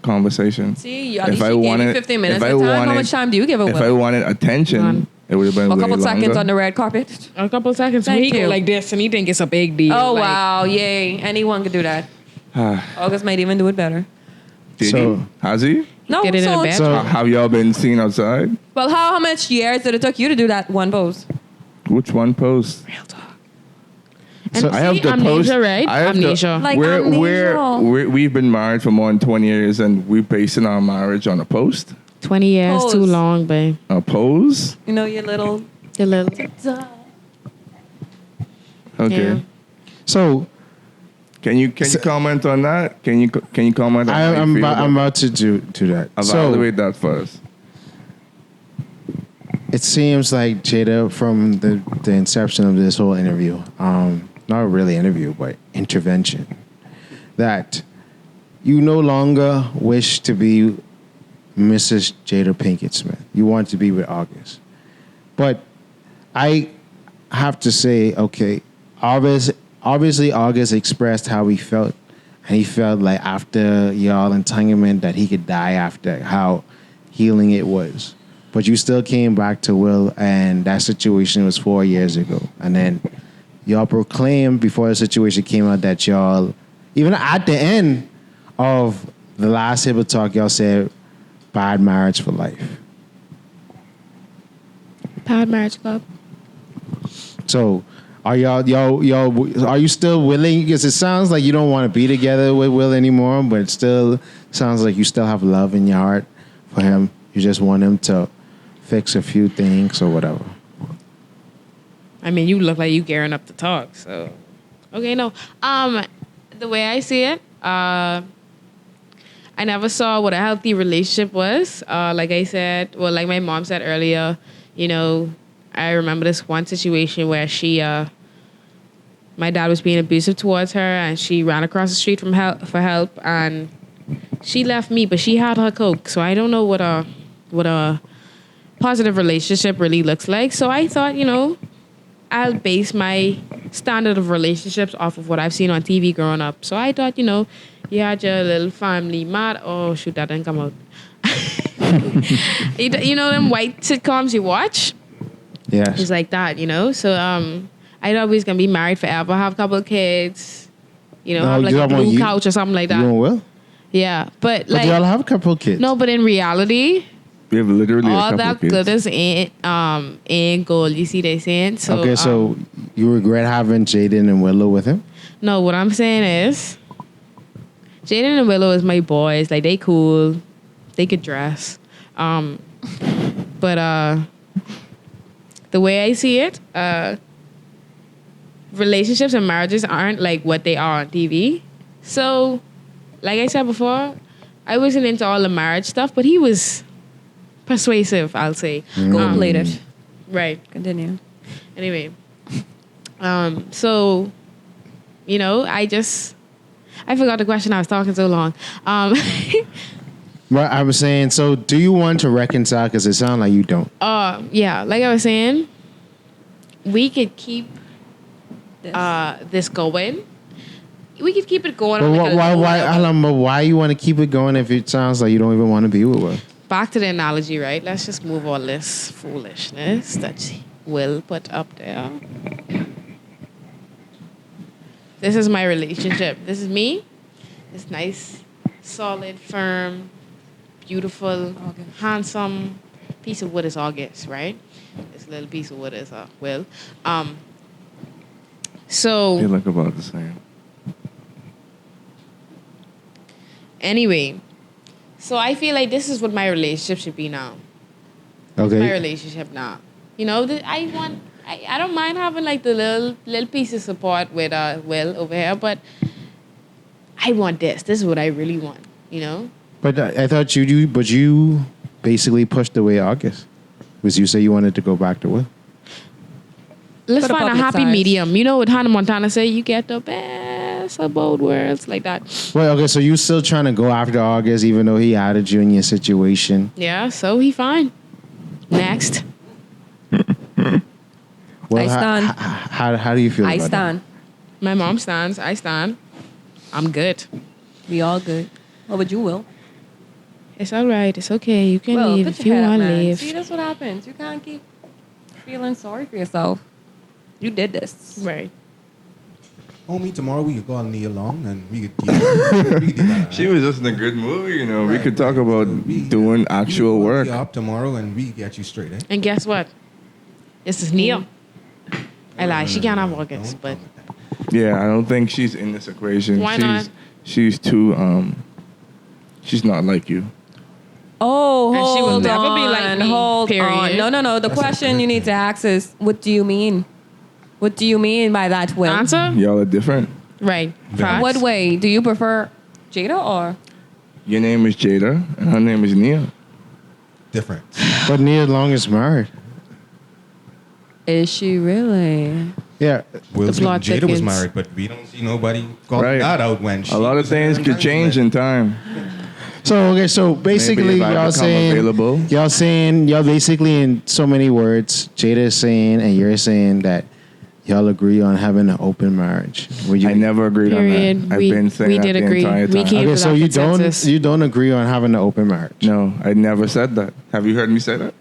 conversation. See, at least she gave you 15 minutes if I of time. How wanted- much time do you give a If Will? I wanted attention, None. it would have been A way couple longer. seconds on the red carpet. A couple of seconds. Thank he go you. like this, and he think it's a big deal. Oh Like, wow, yay! Anyone could do that. August might even do it better. Did So- he? Has he? No, Get it in a bed. So- Have y'all been seen outside? well, how much years did it took you to do that one pose? Which one post? And So see, I have the amnesia, post. right? I have the- Amnesia. Like we're, we've been married for more than 20 years, and we're basing our marriage on a post, 20 years, Pose. too long, babe. a pose. You know your little. The little. Okay. Yeah. so Can you comment on that? Can you comment on how you I'm feel about, I'm about to do that. So evaluate that first. it seems like Jada, from the inception of this whole interview, not really interview, but intervention, that you no longer wish to be Mrs. Jada Pinkette Smith. You want to be with August. But I have to say, okay, obviously August expressed how he felt, and he felt like after y'all entanglement that he could die after, how healing it was. But you still came back to Will, and that situation was 4 years ago. And then y'all proclaimed before the situation came out that y'all, even at the end of the last Hibble Talk, y'all said bad marriage for life. Bad marriage club. So are y'all are you still willing? Because it sounds like you don't want to be together with Will anymore, but it still sounds like you still have love in your heart for him. You just want him to fix a few things or whatever. I mean, you look like you gearing up to talk. So, okay, no. The way I see it, I never saw what a healthy relationship was. Like I said, well, like my mom said earlier, you know, I remember this one situation where my dad was being abusive towards her, and she ran across the street for help, and she left me, but she had her coke. So I don't know what a positive relationship really looks like. So I thought, you know, I'll base my standard of relationships off of what I've seen on TV growing up. So I thought, you know, you had your little family mad. Oh, shoot, that didn't come out. You know them white sitcoms you watch? Yes. It's like that, you know? So I thought we was going to be married forever, have a couple of kids, you know, No, have like you a don't want blue you- couch or something like You that. and Will? Yeah, but But like, y'all have a couple of kids. no, but in reality, We have literally a all couple that of kids. glitters ain't gold. You see they saying? So, Okay, so you regret having Jaden and Willow with him? no, what I'm saying is, Jaden and Willow is my boys. Like, they cool. They could dress. But the way I see it, relationships and marriages aren't like what they are on TV. So, like I said before, I wasn't into all the marriage stuff, but he was persuasive, I'll say. Gold-plated. Right. Continue. Anyway, so, you know, I forgot the question. I was talking so long. Well, I was saying, so do you want to reconcile? Because it sounds like you don't. Yeah, like I was saying, we could keep this going. We could keep it going. But on like a low why, level. Alan, but why you want to keep it going if it sounds like you don't even want to be with Will? Back to the analogy, right? Let's just move all this foolishness that Will put up there. This is my relationship. This is me. This nice, solid, firm, beautiful, handsome piece of wood is August, right? This little piece of wood is Will. So They look about the same. anyway, so I feel like this is what my relationship should be now. My Okay. relationship now. You know, I don't mind having like the little piece of support with Will over here, but I want this. This is what I really want. You know. But I thought you basically pushed away August. Was you say you wanted to go back to Will? Let's For the find a public happy size. medium. You know what Hannah Montana say? You get the best of both worlds, like that. Well, okay, so you still trying to go after August even though he added you in your situation. Yeah, so he fine. Next. Well, I stand. How do you feel I about stand. My mom stands. I stand. I'm good. We all good. What would you, Will? It's all right. It's okay. You can Will, leave put if your you head up, want to man. leave. See, that's what happens. You can't keep feeling sorry for yourself. You did this. Right. Homie, tomorrow we could go on Nia Long and we could do that. She was just in a good mood, you know. We Right. could talk about doing actual we work. could go up tomorrow and we get you straight, eh? And guess what? This is Neil. I lie. She can't have August, but Yeah, I don't think she's in this equation. Why not? She's too she's not like you. Oh, And she will hold never on. be like me, Hold period. on. No. The question you need to ask is, what do you mean? What do you mean by that, Will? answer Y'all are different. right. Facts. What way? Do you prefer Jada or? Your name is Jada, and her name is Nia. Different. that? But Nia Long is married. Is she really? Yeah. Will's plot Jada was thickens. married, but we don't see nobody calling Right. that out when she A lot of was in things her could change in entanglement. time. So okay, so basically if I y'all become saying available. y'all basically in so many words, Jada is saying and you're saying that y'all agree on having an open marriage. Would you I never agreed Period. on that. We- I've been saying we that did the agree. entire We time. came- Okay, to so that you consensus. don't agree on having an open marriage. No, I never said that. Have you heard me say that?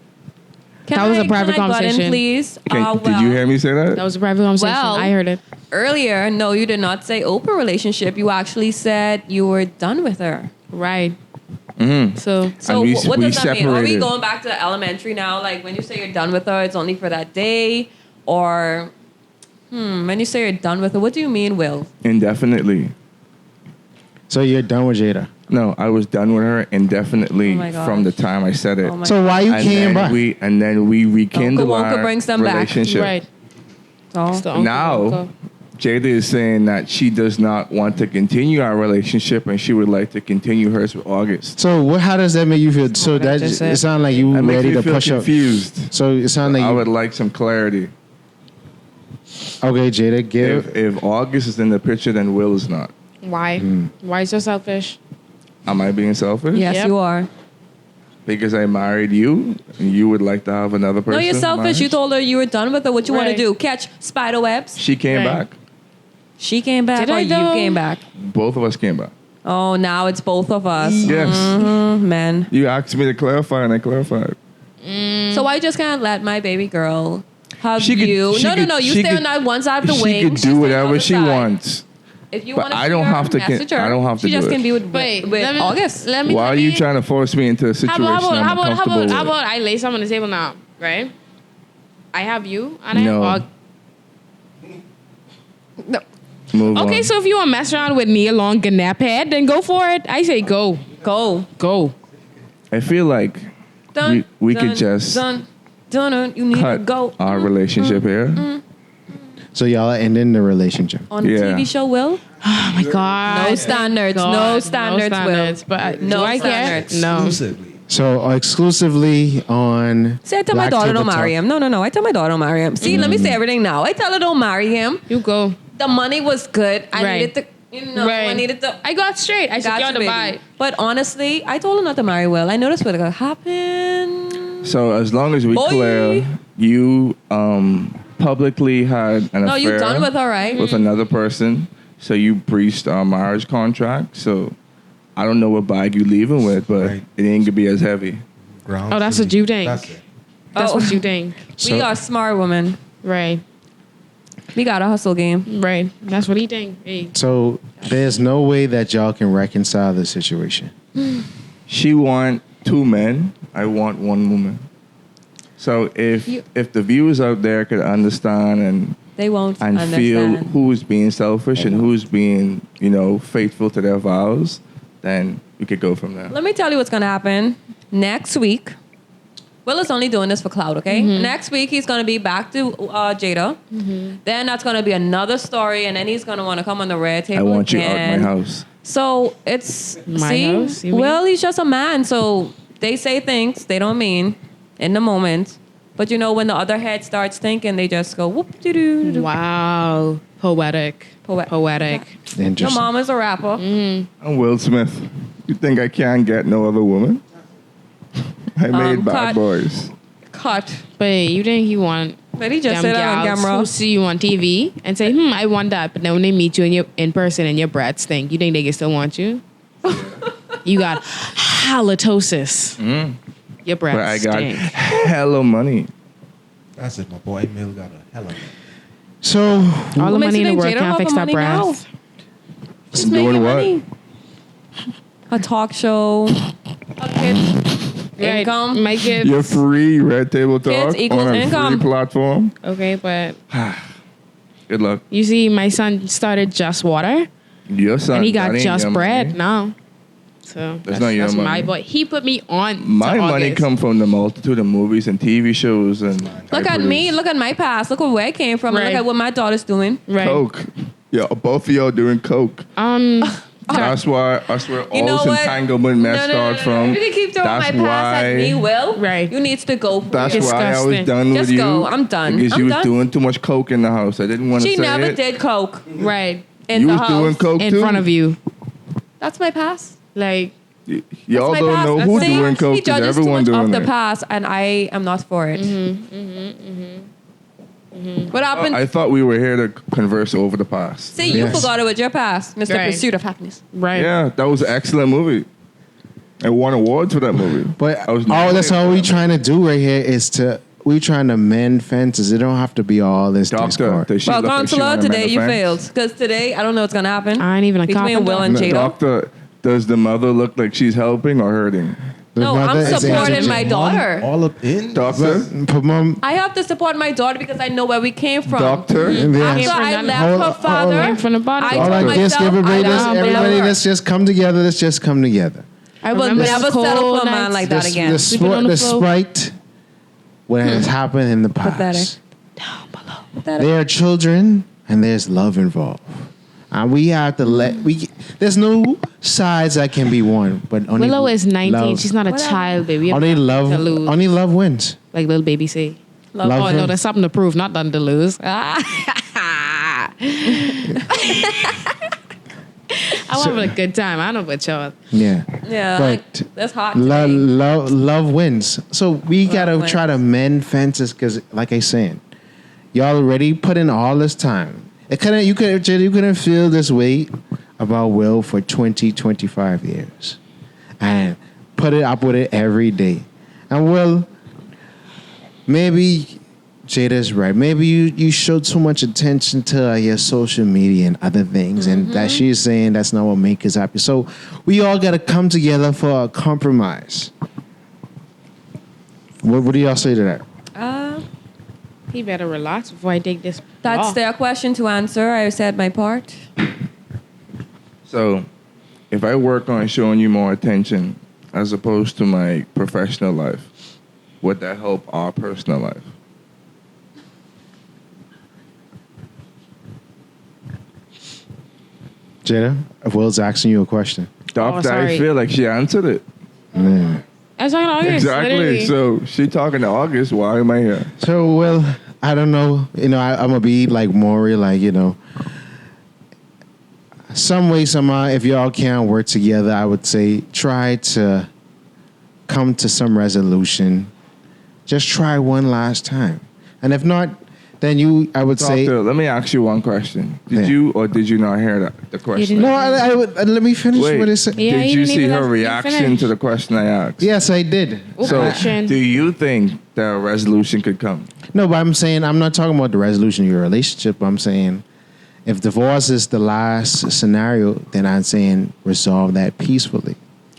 That was a private can I butt in, conversation. please? Did you hear me say that? That was a private conversation. Well- I heard it. Earlier, no, you did not say open relationship. You actually said you were done with her. Right. Mm-hmm. So So we- what we does that mean? Are we separated. going back to elementary now? Like when you say you're done with her, it's only for that day? Or when you say you're done with her, what do you mean, Will? Indefinitely. So you're done with Jada. No, I was done with her indefinitely Oh my gosh. from the time I said it. Oh my So why you and came back? then we rekindled Wonka our brings them back. relationship. right. So, It's the uncle, Now, uncle. Jada is saying that she does not want to continue our relationship and she would like to continue hers with August. So how does that make you feel? So what I that just said. it sounds like you That makes ready me to feel push up. confused. So it sounds like I you, would like some clarity. okay, Jada, give. If August is in the picture, then Will is not. Why? Why so selfish? Am I being selfish? yes, Yep. you are. Because I married you and you would like to have another person? No, you're selfish. You marriage? told her you were done with her. What you want to Right. do? Catch spider webs? She came Right. back. She came back Did or I you though? came back? Both of us came back. Oh, now it's both of us. Yes. Man. You asked me to clarify and I clarified. So why just can't let my baby girl hug She could- you? she No. could- You she stay could- on that one side of the She wing. could She stay do on the whatever other she side. wants. If you But want to I don't have to message her. I don't have to She do just it. can be with Wait, let me, August. Let me. Why let are you me- trying to force me into a situation I'm uncomfortable how with? about I lay some on the table now, right? I have you and I No. have No. Move Okay, on. so if you want to mess around with Nia Long Ganap head, then go for it. I say go. Go. Go. I feel like Done. we done, could just done. Done. You need to cut go. our relationship here. So y'all are ending the relationship. On the Yeah. TV show, Will? Oh my God. No standards. God, No standards, Will. But No do I standards. care? No. Exclusively. So exclusively on. See, I tell my Black daughter don't Table marry Talk. him. No. I tell my daughter don't marry him. See, let me say everything now. I tell her don't marry him. You go. The money was good. I Right. needed to, I needed to. I got straight. I Got secured you, the baby. buy. But honestly, I told her not to marry Will. I know this was gonna happen. So as long as we Boy. clear, you publicly had an No, affair you done with her, right? with another person, so you breached our marriage contract. So I don't know what bag you leaving with, but Right. it ain't gonna be as heavy. Oh, that's what you think. That's it. That's Oh. what you think. We are smart women. Right. We got a hustle game. Right. That's what he think. Hey. So there's no way that y'all can reconcile the situation. She want 2 men. I want 1 woman. So if the viewers out there could understand They won't and feel understand. who's being selfish and who's being, faithful to their vows, then we could go from there. Let me tell you what's gonna happen next week. Will is only doing this for cloud, okay? Next week he's gonna be back to Jada. Then that's gonna be another story, and then he's gonna want to come on the red table. I want you again. out my house. So it's My house, you mean? Well, he's just a man, so they say things they don't mean in the moment. But when the other head starts thinking, they just go whoop doo doo. Wow. Poetic. Poetic. Your Interesting. mom is a rapper. I'm Will Smith. You think I can't get no other woman? I made Bad cut. Boys. Cut. But you think he want But he just them said that on gals camera. who see you on TV and say, I want that. But then when they meet you in person and your breath stink, you think they can still want you? You got halitosis. Your breath But I got stink. hella money. That's it, my boy. Mill got a hell of it. So All the What makes money you in the think world Jada can't have fix the that money now? breath. She's Doing making what? money. A talk show. A kid. Right. Income. My kids. Your free Red Table Talk equals on a income. free platform. Okay, but Good luck. you see, my son started Just Water Your son. and he got that ain't Just your Bread money. now. So That's not your my money. boy. He put me on. My to money August. come from the multitude of movies and TV shows and Look at me. Look at my past. Look at where I came from. And Right. look at what my daughter's doing. Right. Coke. Yeah, both of y'all doing Coke. That's where You know all this what? entanglement mess starts from. You can keep throwing That's my past at me, Will. Right. You need to go for That's it. why I was Disgusting. done with Just you. go. I'm done. Because I'm you was done. doing too much coke in the house. I didn't want to She say never it. did coke Right. in You the was house. doing coke In too. front of you. That's my past. Like, Y'all That's my don't past. know That's who my doing past. He coke. 'Cause judges too everyone much of doing the it. past, and I am not for it. What happened? I thought we were here to converse over the past. See, you Yes. forgot it with your past, Mr. Right. Pursuit of Happiness. right. Yeah, that was an excellent movie. I won awards for that movie. But I was that's all we nominated. trying to do right here is we trying to mend fences. It don't have to be all this Doctor, discord. does she Well, look like she Consular, wanna today mend you the fence? failed. Because today, I don't know what's going to happen. I ain't even a Between carpenter. Will and Jada. Doctor, does the mother look like she's helping or hurting? The No, mother I'm is supporting answering. my daughter. All up in. Doctor? But mom, I have to support my daughter because I know where we came from. Doctor? yeah. After I Hold- left hold her on. father, Came from the bottom. I all told right, myself just everybody, I will everybody, never- let's just come together. Let's just come together. I will Remember never those settle cold for a man nights? like that again. Sleeping on the floor? Despite what has happened in the past, Pathetic. there are children and there's love involved. And we have to there's no sides that can be won, but only Willow is 19. love. She's not a Whatever. child, baby. You have Only nothing to love, lose. only love wins. Like little baby say. Love Oh, no, wins. there's something to prove, not nothing to lose. I'm having a good time. I don't know about y'all. Yeah. Yeah, But like, that's hot. love wins. So we gotta wins. try to mend fences because, like I saying, y'all already put in all this time. You couldn't feel this weight about Will for 25 years, and put it up with it every day. And Will, maybe Jada's right. Maybe you showed too much attention to your social media and other things, and that she's saying that's not what makes us happy. So we all got to come together for a compromise. What do y'all say to that? He better relax before I take this. That's off. their question to answer. I said my part. So, if I work on showing you more attention as opposed to my professional life, would that help our personal life? Jada, Will's asking you a question. Doctor, I sorry. feel like she answered it. Yeah. I was talking to August. Exactly. literally. So she talking to August. Why am I here? So, Will, I don't know. I'm gonna be like Maury, some way, somehow, if y'all can't work together, I would say try to come to some resolution. Just try one last time. And if not, then I would say. Doctor, let me ask you one question. Did Yeah. you or did you not hear the question? No, I would. Let me finish Wait, what it said. Yeah, did he you didn't see even her let me reaction finish. to the question I asked? Yes, I did. So, Question. do you think that a resolution could come? No, but I'm saying I'm not talking about the resolution of your relationship. I'm saying if divorce is the last scenario, then I'm saying resolve that peacefully.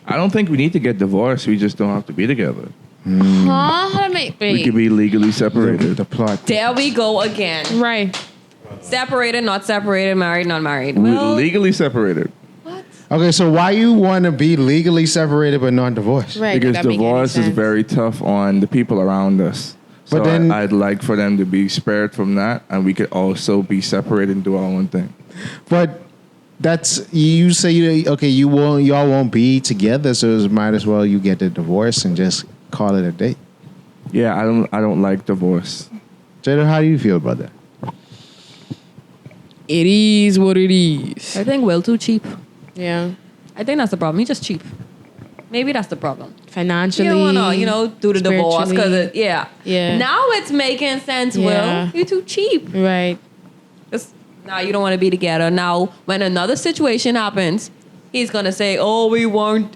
I don't think we need to get divorced. We just don't have to be together. Huh? How to make We could be legally separated. The plot. There we go again. Right. Separated, not separated, married, not married. We Well, legally separated. Okay, so why you want to be legally separated but not divorced? Right. Because that make any divorce is sense. very tough on the people around us. So But then- I'd like for them to be spared from that, and we could also be separated and do our own thing. But that's you say y'all won't be together, so it might as well you get the divorce and just call it a day. Yeah, I don't like divorce. Jada, how do you feel about that? It is what it is. I think Will too cheap. Yeah. I think that's the problem. He's just cheap. Maybe that's the problem. Financially. You don't want to, do the divorce because spiritually. Yeah. Now it's making sense, Yeah. Will. You're too cheap. Right. Now you don't want to be together. Now when another situation happens, he's gonna say, "Oh, we weren't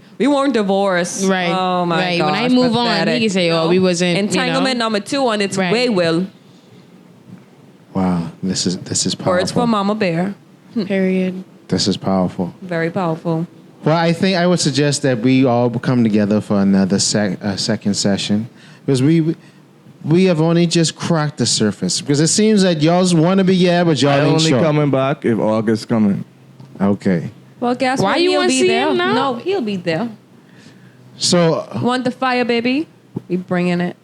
divorced." Right. Oh my Right. god. When I move on, he can say, "Oh, we wasn't." Entanglement number 2 on its Right. way, Will. Wow, this is powerful. Words from Mama Bear. Period. This is powerful. Very powerful. Well, I think I would suggest that we all come together for another second session because we have only just cracked the surface because it seems that y'all want to be but y'all I ain't only sure. coming back if August coming. Okay, Well, guess Why what? you He'll wanna be see there. him now? No, he'll be there. so Want the fire, baby? We bringing it.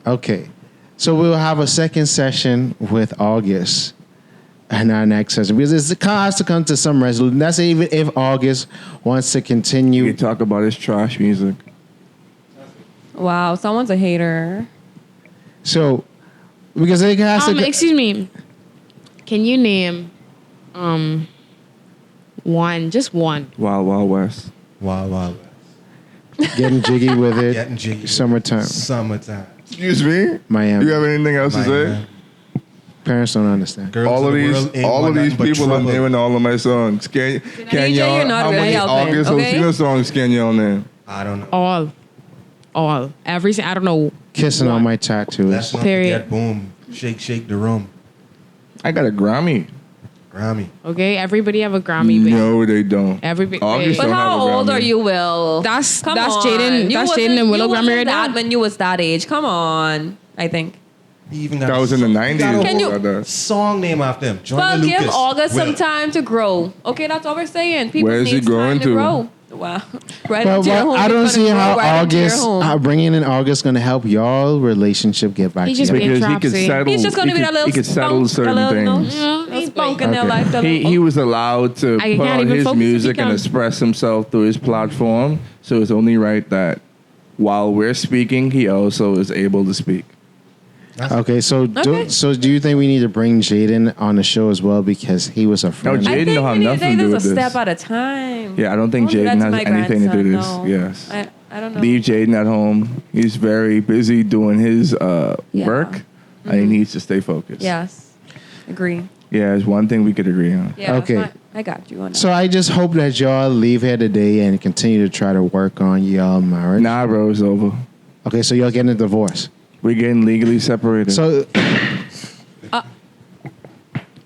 okay, so we'll have a second session with August. And our next session, because it has to come to some resolution. That's even if August wants to We continue. talk about his trash music. Wow, someone's a hater. So, because it has to. Excuse me. Can you name one, just one? Wild Wild West. Wow, wow. Getting jiggy with it. Getting jiggy. Summertime. Summertime. Excuse me? Miami. You have anything else to say? Miami. Parents don't understand. Girls All in of the these, world ain't all want of these nothing but people are trouble. naming all of my songs. Can DJ, y'all? you're not How really many helping, August okay? Osuna songs can y'all name? I don't know. All. Every. I don't know. Kissing on my tattoos. Let's not Period. forget, boom, shake the room. I got a Grammy. Grammy. Okay. Everybody have a Grammy. babe. No, they don't. Everybody. August But don't have how a old Grammy. are you, Will? That's Come that's on. Jaden. You That's wasn't- Jaden and Willow you Grammy wasn't right that now. when you was that age. Come on, I think. He even got That was in the 90s. Can you- brother. song name after him. Joyner Well, Lucas. give August some Will. time to grow. Okay, that's all we're saying. People Where is he need growing time to to? grow. Wow. Right But into your home. I don't He's see gonna how grow right into your August, home. bringing in August, going to help y'all relationship get back He just together. being Because he could Tropsy. settle. He's just gonna be that little He could settle spunk, certain a little, things. little spunk in their Okay. life. He was allowed to I put can't out even his focus if he music and can. express himself through his platform. So it's only right that while we're speaking, he also is able to speak. Okay, so Okay. do you think we need to bring Jaden on the show as well because he was a friend? No, I Jaden think don't have we need to nothing take to do this with a this. step at a time. Yeah, I don't think do that Jaden to has my anything to do with this. grandson, no. Yes. I don't know. Leave Jaden at home. He's very busy doing his work, and he needs to stay focused. Yes. Agree. Yeah, it's one thing we could agree on. Yeah. Okay. Fine. I got you on that. So I just hope that y'all leave here today and continue to try to work on y'all marriage. Nah, bro, it's over. Okay, so y'all getting a divorce. We're getting legally separated. So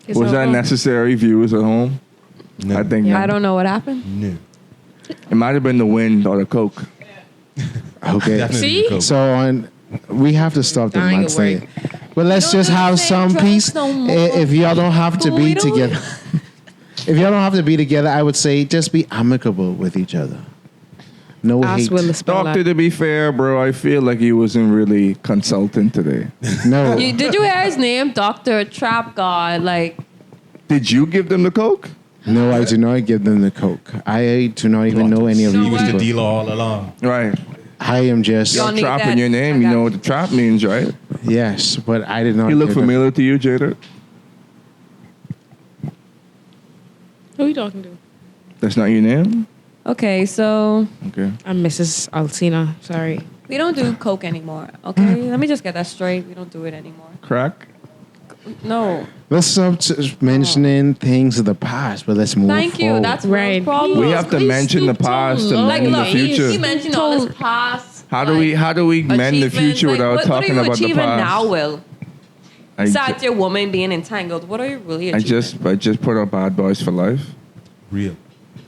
It's was that over. necessary, viewers at home? No. I think I don't know what happened. No. it might have been the wind or the coke. okay, Definitely See? Coke. so we have to stop the Dying months of work. thing. But let's We don't just do have the same some drugs peace. no more. If y'all don't have to We be don't- together, if y'all don't have to be together, I would say just be amicable with each other. No Ask hate. Will to spell Doctor, that. to be fair, bro, I feel like he wasn't really consulting today. No. Did you hear his name? Dr. Trapgodd. Like, Did you give them the coke? No, I do not give them the coke. I do not even know any of No you He was the people. dealer all along. Right. I am just Y'all Got need trap that. in your name. I You got know what the trap means, right? yes, but I did not. He look give them- familiar to you, Jada? Who are you talking to? That's not your name? okay, so Okay. I'm Mrs. Alcina. Sorry. we don't do coke anymore. Okay, let me just get that straight. We don't do it anymore. Crack? No. Let's stop mentioning things of the past, but let's move Thank you. forward. That's Right. right. Problem. We have to He's mention the too past to low. like, mend the look, future. he mentioned all his past. How do we mend the achievements. future Like, without what talking are you about the achieving past? now, Will? I Besides ju- your woman being entangled, what are you really achieving? I just put out Bad Boys for Life. Real.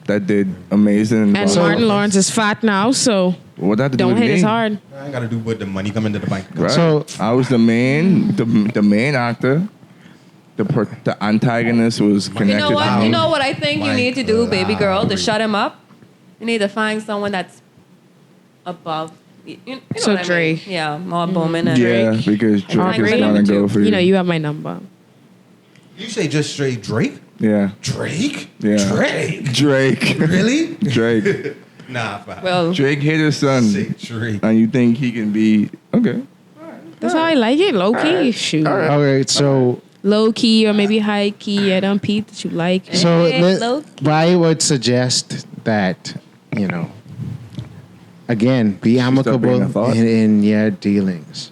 That did amazing. in And box Martin office. Lawrence is fat now, so What that to do don't with hit me? as hard. I ain't got to do with the money coming to the bank. Right. So- I was the main actor. The antagonist was You connected. know to what? me. You know what I think you need to do, baby girl, to Lowry. shut him up? You need to find someone that's above. You know So what I mean? Dre. Yeah, Maud Bowman and Yeah, because Drake Drake is is gonna number go two. for you. You know, you have my number. You say just straight Drake? Yeah, Drake? Yeah. Drake? Drake. Really? Drake. Nah, fine. well, Drake hit his son, Say Drake. and you think he can be okay? That's how I like it, low key. Shoot, All right, so low key or maybe high key. I don't peep that you like. so Hey, low but I would suggest that again, be being a amicable thought. in your dealings,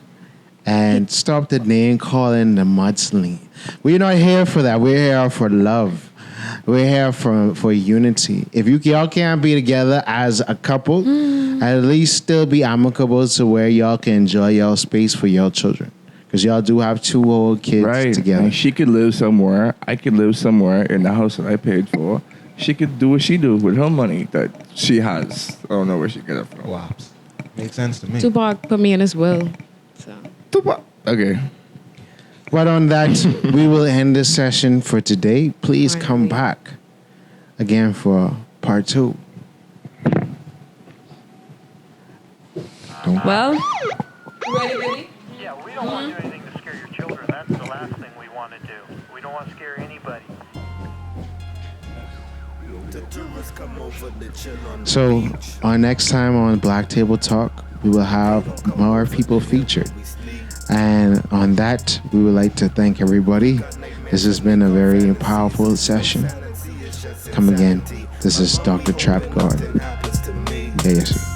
and stop the name calling, the mudslinging. We're not here for that. We're here for love. We're here for unity. If y'all can't be together as a couple, at least still be amicable to where y'all can enjoy y'all space for y'all children. Because y'all do have 2 old kids Right. together. And she could live somewhere. I could live somewhere in the house that I paid for. She could do what she do with her money that she has. I don't know where she get it from. Wow. Makes sense to me. Tupac put me in his will. So Okay. But on that, we will end this session for today. Please come back again for part 2. well. You ready, baby? Yeah, we don't want to do anything to scare your children. That's the last thing we want to do. We don't want to scare anybody. The tourists come over to chill on the So, beach. our next time on Black Table Talk, we will have more people featured. And on that, we would like to thank everybody. This has been a very powerful session. Come again. This is Dr. Trapgodd. Happens to me. Yes.